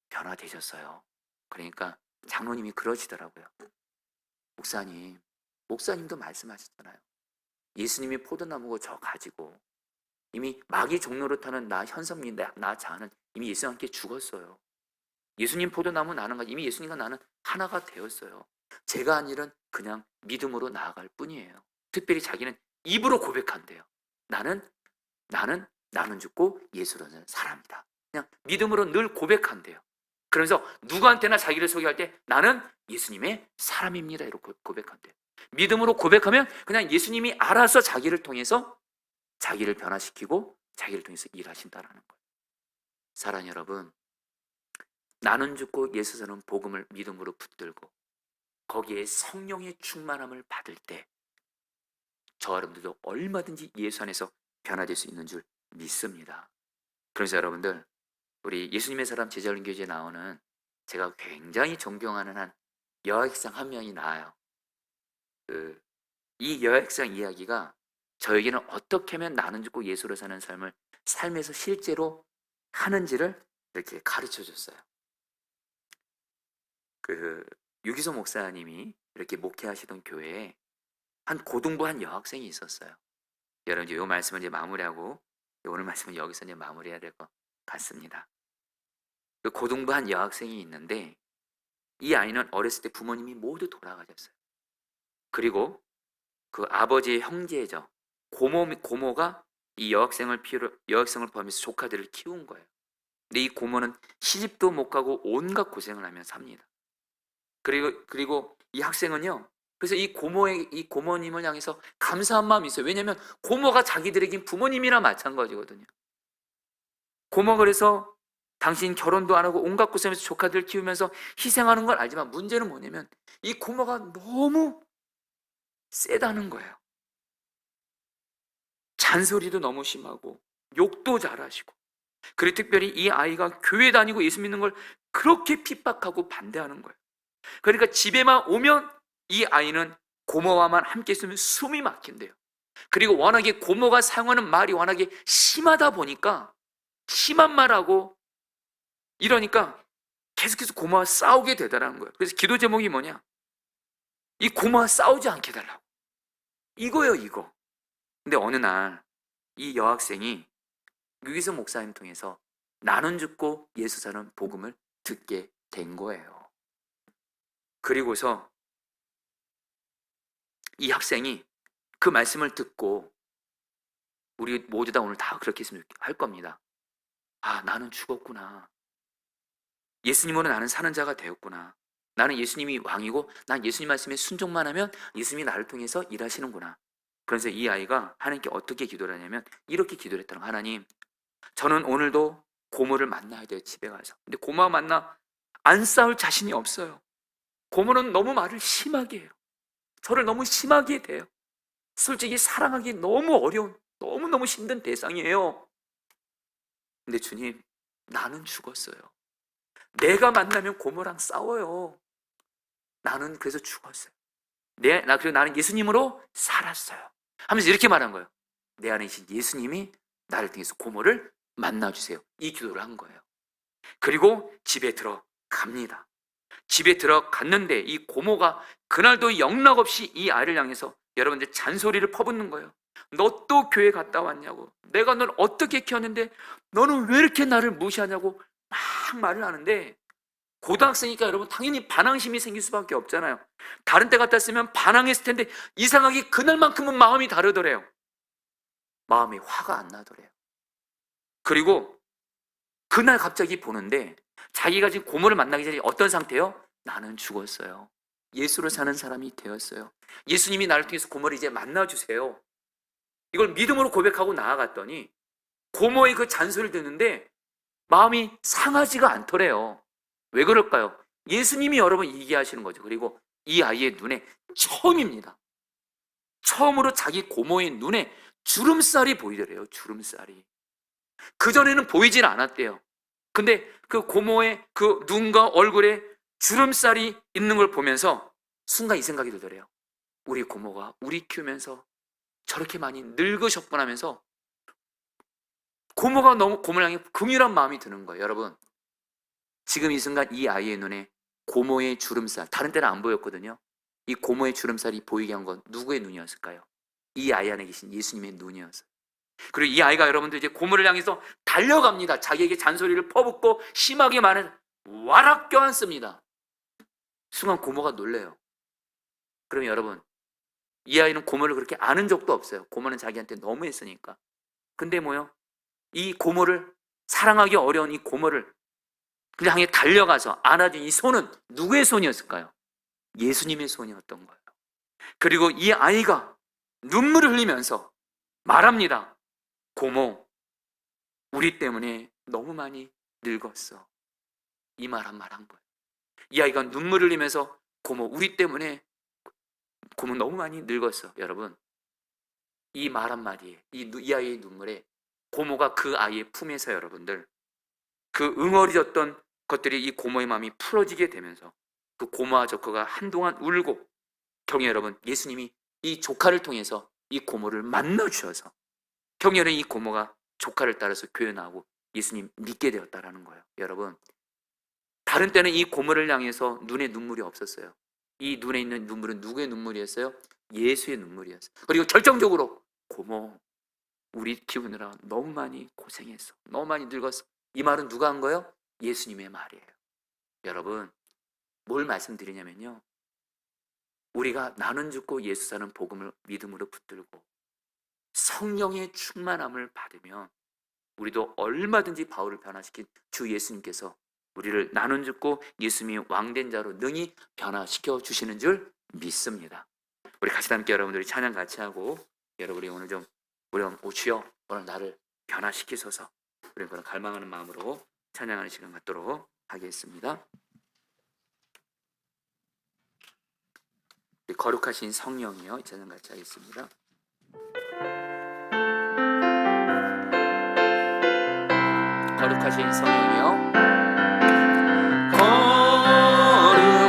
변화되셨어요? 그러니까 장로님이 그러시더라고요. 목사님도 말씀하셨잖아요. 예수님이 포도나무고 저 가지고 이미 마귀 종로를 타는 나 현성민 나 자는 이미 예수님과 함께 죽었어요. 예수님 포도나무 나는 가 이미 예수님과 나는 하나가 되었어요. 제가 한 일은 그냥 믿음으로 나아갈 뿐이에요. 특별히 자기는 입으로 고백한대요. 나는 죽고 예수라는 사람이다. 그냥 믿음으로 늘 고백한대요. 그러면서 누구한테나 자기를 소개할 때 나는 예수님의 사람입니다. 이렇게 고백한대요. 믿음으로 고백하면 그냥 예수님이 알아서 자기를 통해서 자기를 변화시키고 자기를 통해서 일하신다라는 거예요. 사랑하는 여러분, 나는 죽고 예수 사는 복음을 믿음으로 붙들고 거기에 성령의 충만함을 받을 때 저 여러분들도 얼마든지 예수 안에서 변화될 수 있는 줄 믿습니다. 그래서 여러분들 우리 예수님의 사람 제자훈련교제에 나오는 제가 굉장히 존경하는 한 여학생 한 명이 나와요. 이 여학생 이야기가 저에게는 어떻게 하면 나는 죽고 예수로 사는 삶을 삶에서 실제로 하는지를 이렇게 가르쳐 줬어요. 유기소 목사님이 이렇게 목회하시던 교회에 한 고등부 한 여학생이 있었어요. 여러분 이제 이 말씀을 이제 마무리하고 오늘 말씀은 여기서 이제 마무리해야 될 것 같습니다. 그 고등부 한 여학생이 있는데 이 아이는 어렸을 때 부모님이 모두 돌아가셨어요. 그리고 그 아버지의 형제죠. 고모가 이 여학생을 포함해서 조카들을 키운 거예요. 근데 이 고모는 시집도 못 가고 온갖 고생을 하며 삽니다. 그리고 이 학생은요. 그래서 이 고모님을 향해서 감사한 마음이 있어요. 왜냐하면 고모가 자기들에겐 부모님이나 마찬가지거든요. 고모가 그래서 당신 결혼도 안 하고 온갖 고생하면서 조카들 키우면서 희생하는 걸 알지만 문제는 뭐냐면 이 고모가 너무 세다는 거예요. 잔소리도 너무 심하고 욕도 잘하시고 그리고 특별히 이 아이가 교회 다니고 예수 믿는 걸 그렇게 핍박하고 반대하는 거예요. 그러니까 집에만 오면 이 아이는 고모와만 함께 있으면 숨이 막힌대요. 그리고 워낙에 고모가 사용하는 말이 워낙에 심하다 보니까 심한 말하고 이러니까 계속해서 고모와 싸우게 되더라는 거예요. 그래서 기도 제목이 뭐냐? 이 고모와 싸우지 않게 해달라고. 이거예요, 이거. 근데 어느 날 이 여학생이 유기성 목사님 통해서 나는 죽고 예수 사는 복음을 듣게 된 거예요. 그리고서 이 학생이 그 말씀을 듣고 우리 모두 다 오늘 다 그렇게 했으면 할 겁니다. 아, 나는 죽었구나. 예수님으로 나는 사는 자가 되었구나. 나는 예수님이 왕이고 난 예수님 말씀에 순종만 하면 예수님이 나를 통해서 일하시는구나. 그래서 이 아이가 하나님께 어떻게 기도를 하냐면 이렇게 기도를 했다는 거예요. 하나님, 저는 오늘도 고모를 만나야 돼요. 집에 가서. 근데 고모와 만나 안 싸울 자신이 없어요. 고모는 너무 말을 심하게 해요. 저를 너무 심하게 대해요. 솔직히 사랑하기 너무 어려운 너무너무 힘든 대상이에요. 근데 주님, 나는 죽었어요. 내가 만나면 고모랑 싸워요. 나는 그래서 죽었어요. 그리고 나는 예수님으로 살았어요. 하면서 이렇게 말한 거예요. 내 안에 계신 예수님이 나를 통해서 고모를 만나주세요. 이 기도를 한 거예요. 그리고 집에 들어갑니다. 집에 들어갔는데 이 고모가 그날도 영락없이 이 아이를 향해서 여러분들 잔소리를 퍼붓는 거예요. 너 또 교회 갔다 왔냐고. 내가 널 어떻게 키웠는데 너는 왜 이렇게 나를 무시하냐고 막 말을 하는데 고등학생이니까 여러분 당연히 반항심이 생길 수밖에 없잖아요. 다른 때 같았으면 반항했을 텐데 이상하게 그날만큼은 마음이 다르더래요. 마음이 화가 안 나더래요. 그리고 그날 갑자기 보는데 자기가 지금 고모를 만나기 전에 어떤 상태예요? 나는 죽었어요. 예수로 사는 사람이 되었어요. 예수님이 나를 통해서 고모를 이제 만나주세요. 이걸 믿음으로 고백하고 나아갔더니 고모의 그 잔소리를 듣는데 마음이 상하지가 않더래요. 왜 그럴까요? 예수님이 여러분 얘기하시는 거죠. 그리고 이 아이의 눈에 처음입니다. 처음으로 자기 고모의 눈에 주름살이 보이더래요. 주름살이. 그전에는 보이질 않았대요. 근데 그 고모의 그 눈과 얼굴에 주름살이 있는 걸 보면서 순간 이 생각이 들더래요. 우리 고모가 우리 키우면서 저렇게 많이 늙으셨구나 하면서 고모가 너무 고모를 향해 긍휼한 마음이 드는 거예요. 여러분, 지금 이 순간 이 아이의 눈에 고모의 주름살, 다른 때는 안 보였거든요. 이 고모의 주름살이 보이게 한 건 누구의 눈이었을까요? 이 아이 안에 계신 예수님의 눈이었어요. 그리고 이 아이가 여러분들 이제 고모를 향해서 달려갑니다. 자기에게 잔소리를 퍼붓고 심하게 말은 와락 껴안습니다. 순간 고모가 놀래요. 그럼 여러분, 이 아이는 고모를 그렇게 아는 적도 없어요. 고모는 자기한테 너무 했으니까. 근데 뭐요? 이 고모를 사랑하기 어려운 이 고모를 그냥 향해 달려가서 안아준 이 손은 누구의 손이었을까요? 예수님의 손이었던 거예요. 그리고 이 아이가 눈물을 흘리면서 말합니다. 고모, 우리 때문에 너무 많이 늙었어. 이 말 한 거예요. 이 아이가 눈물을 흘리면서 고모, 우리 때문에 고모 너무 많이 늙었어. 여러분, 이 말 한마디에 이 아이의 눈물에 고모가 그 아이의 품에서 여러분들 그 응어리졌던 것들이 이 고모의 마음이 풀어지게 되면서 그 고모와 조카가 한동안 울고 경외 여러분, 예수님이 이 조카를 통해서 이 고모를 만나 주셔서 경외는 이 고모가 조카를 따라서 교회 나오고 예수님 믿게 되었다라는 거예요. 여러분, 다른 때는 이 고모를 향해서 눈에 눈물이 없었어요. 이 눈에 있는 눈물은 누구의 눈물이었어요? 예수의 눈물이었어요. 그리고 결정적으로 고모, 우리 키우느라 너무 많이 고생했어. 너무 많이 늙었어. 이 말은 누가 한 거예요? 예수님의 말이에요. 여러분, 뭘 말씀드리냐면요, 우리가 나는 죽고 예수 사는 복음을 믿음으로 붙들고 성령의 충만함을 받으면 우리도 얼마든지 바울을 변화시킨 주 예수님께서 우리를 나눈 죽고 예수님이 왕된 자로 능히 변화시켜 주시는 줄 믿습니다. 우리 같이 함께 여러분들이 찬양 같이 하고, 여러분이 오늘 좀 우리 주여 오늘 나를 변화시키소서, 우리 그런 갈망하는 마음으로 찬양하는 시간 갖도록 하겠습니다. 우리 거룩하신 성령이여, 이 찬양 같이 하겠습니다. 거룩하신 성령이여,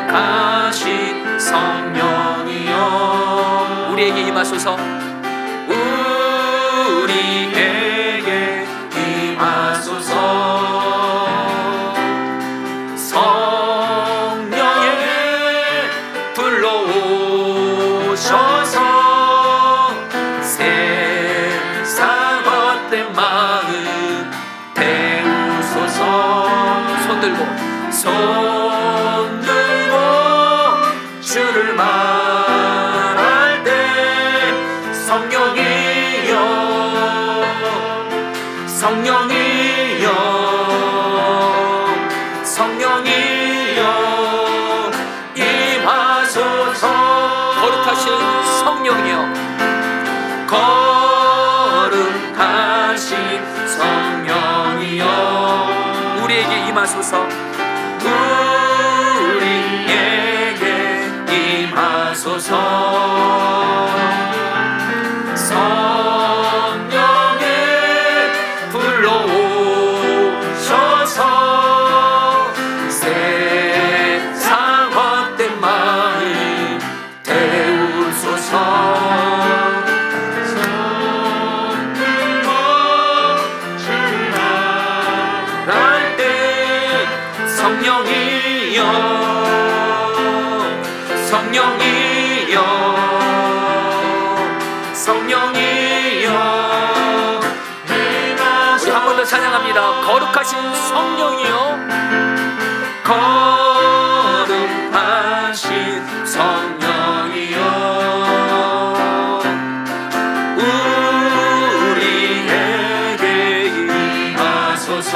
거룩하신 성령이여, 우리에게 임하소서. 우리에게 임하소서. 성령의 불러오셔서 세상 헛된 마음 손 들고 주를 말할 때 성령이여, 성령이여, 성령이여 임하소서. 거룩하신 성령이여, 거룩하신 성령이여 우리에게 임하소서. 우리에게 임하소서. 성령의 불러오셔서 세상 헛된 마음 태우소서. 성령이여, 성령이여, 성령이여. 우리 한 번 더 찬양합니다. 거룩하신 성령이여, 거룩하신 성령이여 우리에게 임하소서.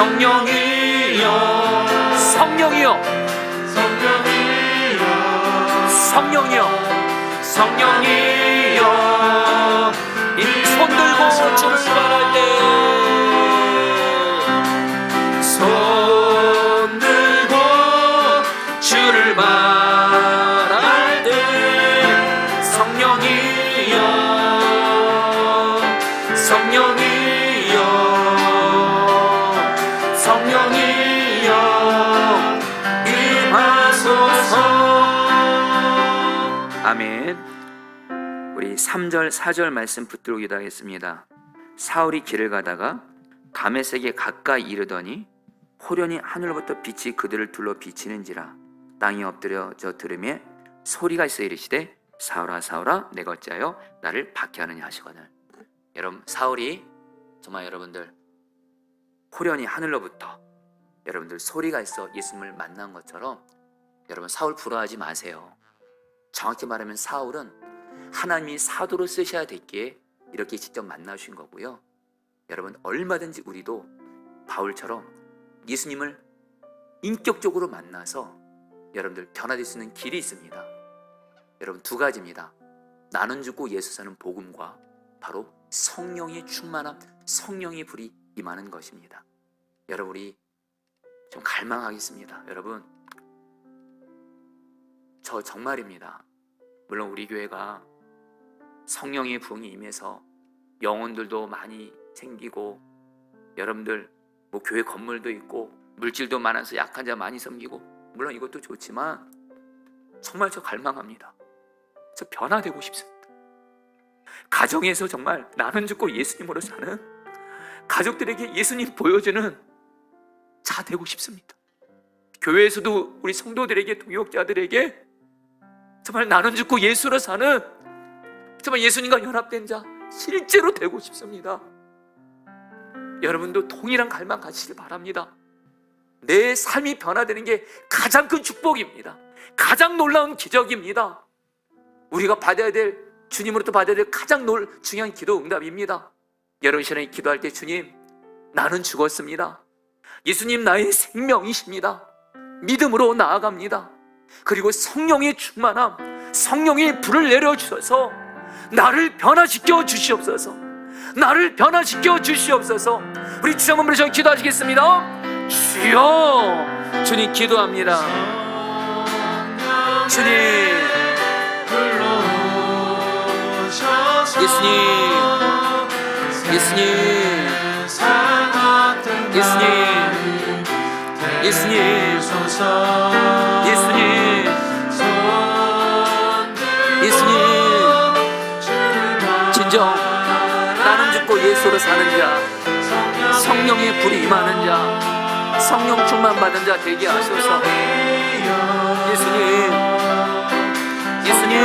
성령이여, 성령이여, 성령이여, 성령이여 손 들고 주를 말할 때, 손 들고 주를 말할 때 성령이여, 성령이여, 성령이여 임하소서. 아멘. 우리 3절 4절 말씀 붙들고 기도하겠습니다. 사울이 길을 가다가 다메섹에 가까이 이르더니 호련히 하늘로부터 빛이 그들을 둘러 비치는지라. 땅이 엎드려져 들으매 소리가 있어 이르시되 사울아 사울아 내가 어찌하여 나를 박해하느냐 하시거늘. 여러분, 사울이 정말 여러분들 호련히 하늘로부터 여러분들 소리가 있어 예수님을 만난 것처럼 여러분 사울 부러워하지 마세요. 정확히 말하면 사울은 하나님이 사도로 쓰셔야 됐기에 이렇게 직접 만나신 거고요. 여러분, 얼마든지 우리도 바울처럼 예수님을 인격적으로 만나서 여러분들 변화될 수 있는 길이 있습니다. 여러분 두 가지입니다. 나는 죽고 예수 사는 복음과 바로 성령의 충만함, 성령의 불이 임하는 것입니다. 여러분 우리 좀 갈망하겠습니다. 여러분 저 정말입니다. 물론 우리 교회가 성령의 부흥이 임해서 영혼들도 많이 생기고 여러분들 뭐 교회 건물도 있고 물질도 많아서 약한 자 많이 섬기고 물론 이것도 좋지만 정말 저 갈망합니다. 저 변화되고 싶습니다. 가정에서 정말 나는 죽고 예수님으로 사는 가족들에게 예수님 보여주는 자 되고 싶습니다. 교회에서도 우리 성도들에게 동역자들에게 정말 나는 죽고 예수로 사는 정말 예수님과 연합된 자 실제로 되고 싶습니다. 여러분도 동일한 갈망 가지시길 바랍니다. 내 삶이 변화되는 게 가장 큰 축복입니다. 가장 놀라운 기적입니다. 우리가 받아야 될 주님으로부터 받아야 될 가장 중요한 기도 응답입니다. 여러분 시간에 기도할 때 주님 나는 죽었습니다. 예수님 나의 생명이십니다. 믿음으로 나아갑니다. 그리고 성령의 충만함, 성령의 불을 내려주셔서 나를 변화시켜 주시옵소서. 나를 변화시켜 주시옵소서. 우리 주여 한번 부르셔서 기도하시겠습니다. 주여, 주님 기도합니다. 주님, 예수님, 예수님, 예수님, 예수님, 예수님, 예수님, 진정 나는 죽고 예수로 사는 자, 성령의 불이 임하는 자, 성령 충만 받은 자 되게 하소서. 예수님, 예수님,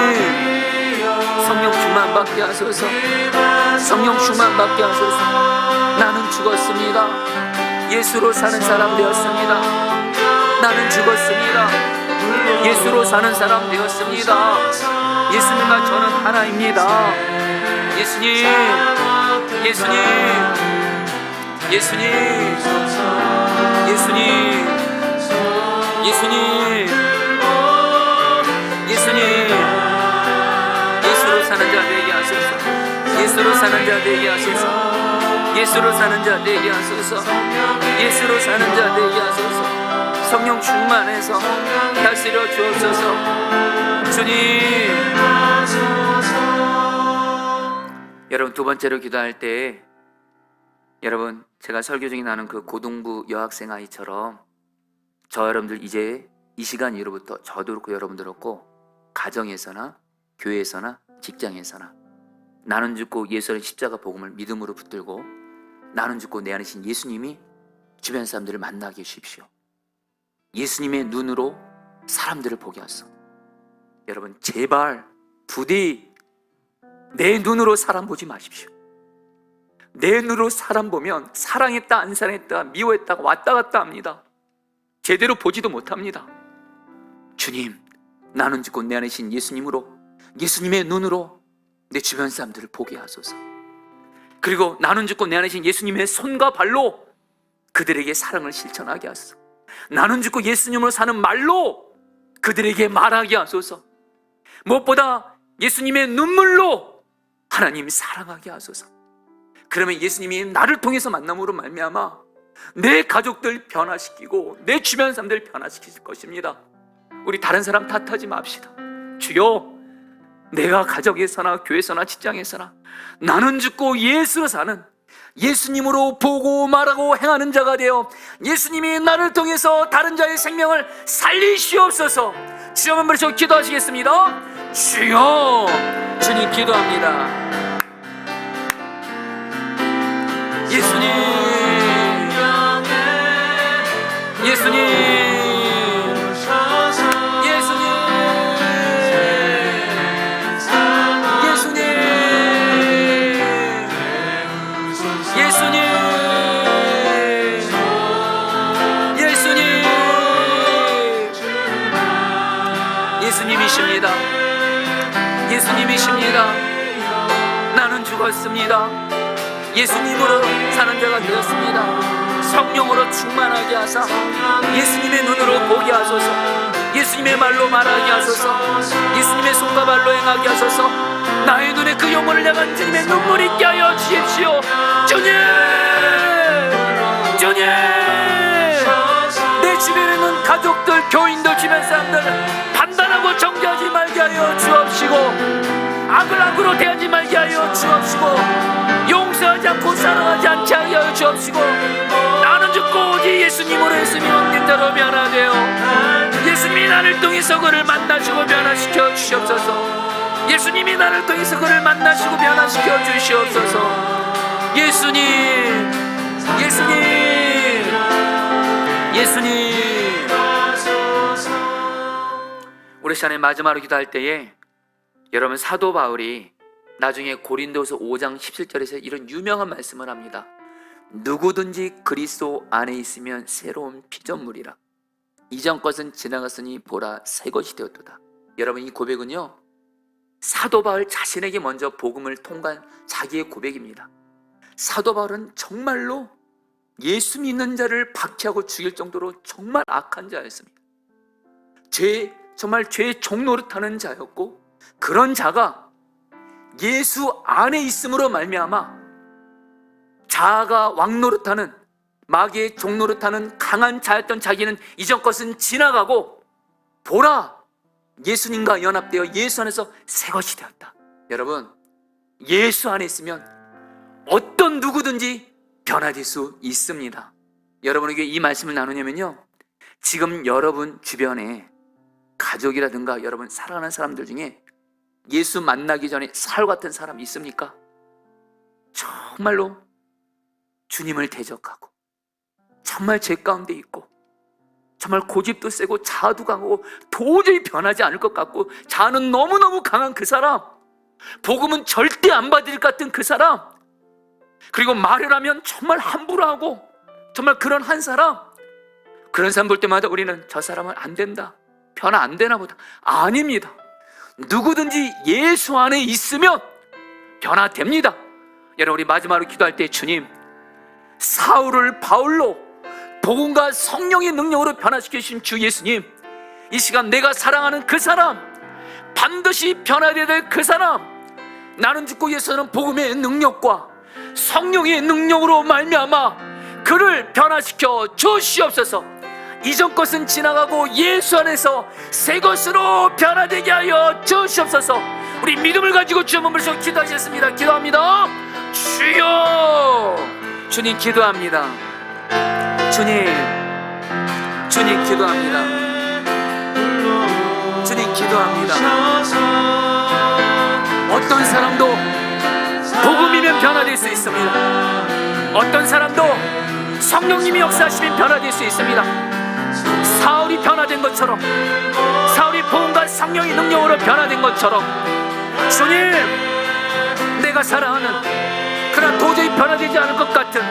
성령 충만 받게 하소서. 성령 충만 받게 하소서. 나는 죽었습니다. 예수로 사는 사람 되었습니다. 나는 죽었습니다. 예수로 사는 사람 되었습니다. 예수님과 저는 하나입니다. 예수님, 예수님, 예수님, 예수님, 예수님, 예수님, 예수로 사는 자 되게 하소서. 예수로 사는 자 되게 하소서. 예수로 사는 자 되게 하소서. 예수로 사는 자 되게 하소서. 성령 충만해서 다스려 주옵소서. 주님. 여러분 두 번째로 기도할 때 여러분 제가 설교 중에 나눈 그 고등부 여학생 아이처럼 저 여러분들 이제 이 시간 이후로부터 저도 그렇고 여러분들 그렇고 가정에서나 교회에서나 직장에서나 나는 죽고 예수의 십자가 복음을 믿음으로 붙들고 나는 죽고 내 안에 계신 예수님이 주변 사람들을 만나게 해주십시오. 예수님의 눈으로 사람들을 보게 하소서. 여러분 제발 부디 내 눈으로 사람 보지 마십시오. 내 눈으로 사람 보면 사랑했다 안 사랑했다 미워했다가 왔다 갔다 합니다. 제대로 보지도 못합니다. 주님 나는 죽고 내 안에 계신 예수님으로 예수님의 눈으로 내 주변 사람들을 보게 하소서. 그리고 나는 죽고 내 안에 계신 예수님의 손과 발로 그들에게 사랑을 실천하게 하소서. 나는 죽고 예수님으로 사는 말로 그들에게 말하게 하소서. 무엇보다 예수님의 눈물로 하나님 사랑하게 하소서. 그러면 예수님이 나를 통해서 만남으로 말미암아 내 가족들 변화시키고 내 주변 사람들 변화시키실 것입니다. 우리 다른 사람 탓하지 맙시다. 주여 내가 가정에서나 교회에서나 직장에서나 나는 죽고 예수로 사는 예수님으로 보고 말하고 행하는 자가 되어 예수님이 나를 통해서 다른 자의 생명을 살리시옵소서. 주여 한번 부르시고 기도하시겠습니다. 주여 주님 기도합니다. 예수님 예수님 예수님 예수님 예수님 예수님 예수님이십니다. 예수님이십니다. 나는 죽었습니다. 예수님으로 사는 자가 되었습니다. 성령으로 충만하게 하사 예수님의 눈으로 보게 하소서. 예수님의 말로 말하게 하소서. 예수님의 손과 발로 행하게 하소서. 나의 눈에 그 영혼을 향한 주님의 눈물이 있게 하여 주십시오. 주님, 주님, 내 주변에 있는 가족들, 교인들, 주변 사람들 판단하고 정죄하지 말게 하여 주옵시고, 악을 악으로 대하지 말게 하여 주옵시고, 용서하지 않고 사랑하지 않게 하여 주옵시고, 나는 죽고 오직 예수님으로 했으면 된자로 변화되어 예수님이 나를 통해서 그를 만나시고 변화시켜 주시옵소서. 예수님이 나를 통해서 그를 만나시고 변화시켜 주시옵소서. 예수님, 예수님, 예수님. 우리 시간에 마지막으로 기도할 때에 여러분, 사도 바울이 나중에 고린도서 5장 17절에서 이런 유명한 말씀을 합니다. 누구든지 그리스도 안에 있으면 새로운 피조물이라. 이전 것은 지나갔으니 보라 새 것이 되었도다. 여러분, 이 고백은요, 사도 바울 자신에게 먼저 복음을 통과한 자기의 고백입니다. 사도 바울은 정말로 예수 믿는 자를 박해하고 죽일 정도로 정말 악한 자였습니다. 정말 죄의 종노릇하는 자였고, 그런 자가 예수 안에 있음으로 말미암아 자아가 왕노릇하는, 마귀의 종노릇하는 강한 자였던 자기는 이전 것은 지나가고 보라 예수님과 연합되어 예수 안에서 새 것이 되었다. 여러분, 예수 안에 있으면 어떤 누구든지 변화될 수 있습니다. 여러분에게 이 말씀을 나누냐면요, 지금 여러분 주변에 가족이라든가 여러분 사랑하는 사람들 중에 예수 만나기 전에 사울 같은 사람 있습니까? 정말로 주님을 대적하고 정말 죄 가운데 있고 정말 고집도 세고 자아도 강하고 도저히 변하지 않을 것 같고 자아는 너무너무 강한 그 사람, 복음은 절대 안 받을 것 같은 그 사람, 그리고 말을 하면 정말 함부로 하고 정말 그런 한 사람, 그런 사람 볼 때마다 우리는 저 사람은 안 된다, 변화 안 되나 보다. 아닙니다. 누구든지 예수 안에 있으면 변화됩니다. 여러분, 우리 마지막으로 기도할 때, 주님, 사울을 바울로 복음과 성령의 능력으로 변화시키신 주 예수님, 이 시간 내가 사랑하는 그 사람, 반드시 변화되어야 될 그 사람, 나는 죽고 예수는 복음의 능력과 성령의 능력으로 말미암아 그를 변화시켜 주시옵소서. 이전 것은 지나가고 예수 안에서 새 것으로 변화되게 하여 주시옵소서. 우리 믿음을 가지고 주여 머물러서 기도하셨습니다. 기도합니다. 주여, 주님 기도합니다. 주님, 주님 기도합니다. 주님 기도합니다. 어떤 사람도 복음이면 변화될 수 있습니다. 어떤 사람도 성령님이 역사하시면 변화될 수 있습니다. 사울이 변화된 것처럼, 사울이 복음과 성령의 능력으로 변화된 것처럼, 주님, 내가 사랑하는 그러나 도저히 변화되지 않을 것 같은,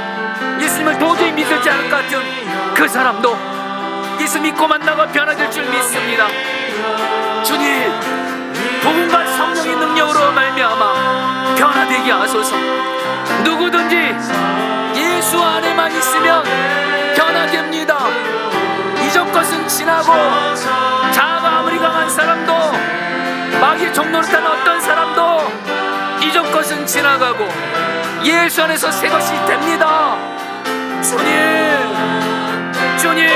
예수님을 도저히 믿지 않을 것 같은 그 사람도 예수 믿고 만나고 변화될 줄 믿습니다. 주님, 복음과 성령의 능력으로 말미암아 변화되게 하소서. 누구든지 예수 안에만 있으면 변화됩니다. 이전 것은 지나고 자아가 아무리 강한 사람도, 마귀의 종노릇하는 어떤 사람도 이전 것은 지나가고 예수 안에서 새 것이 됩니다. 주님, 주님,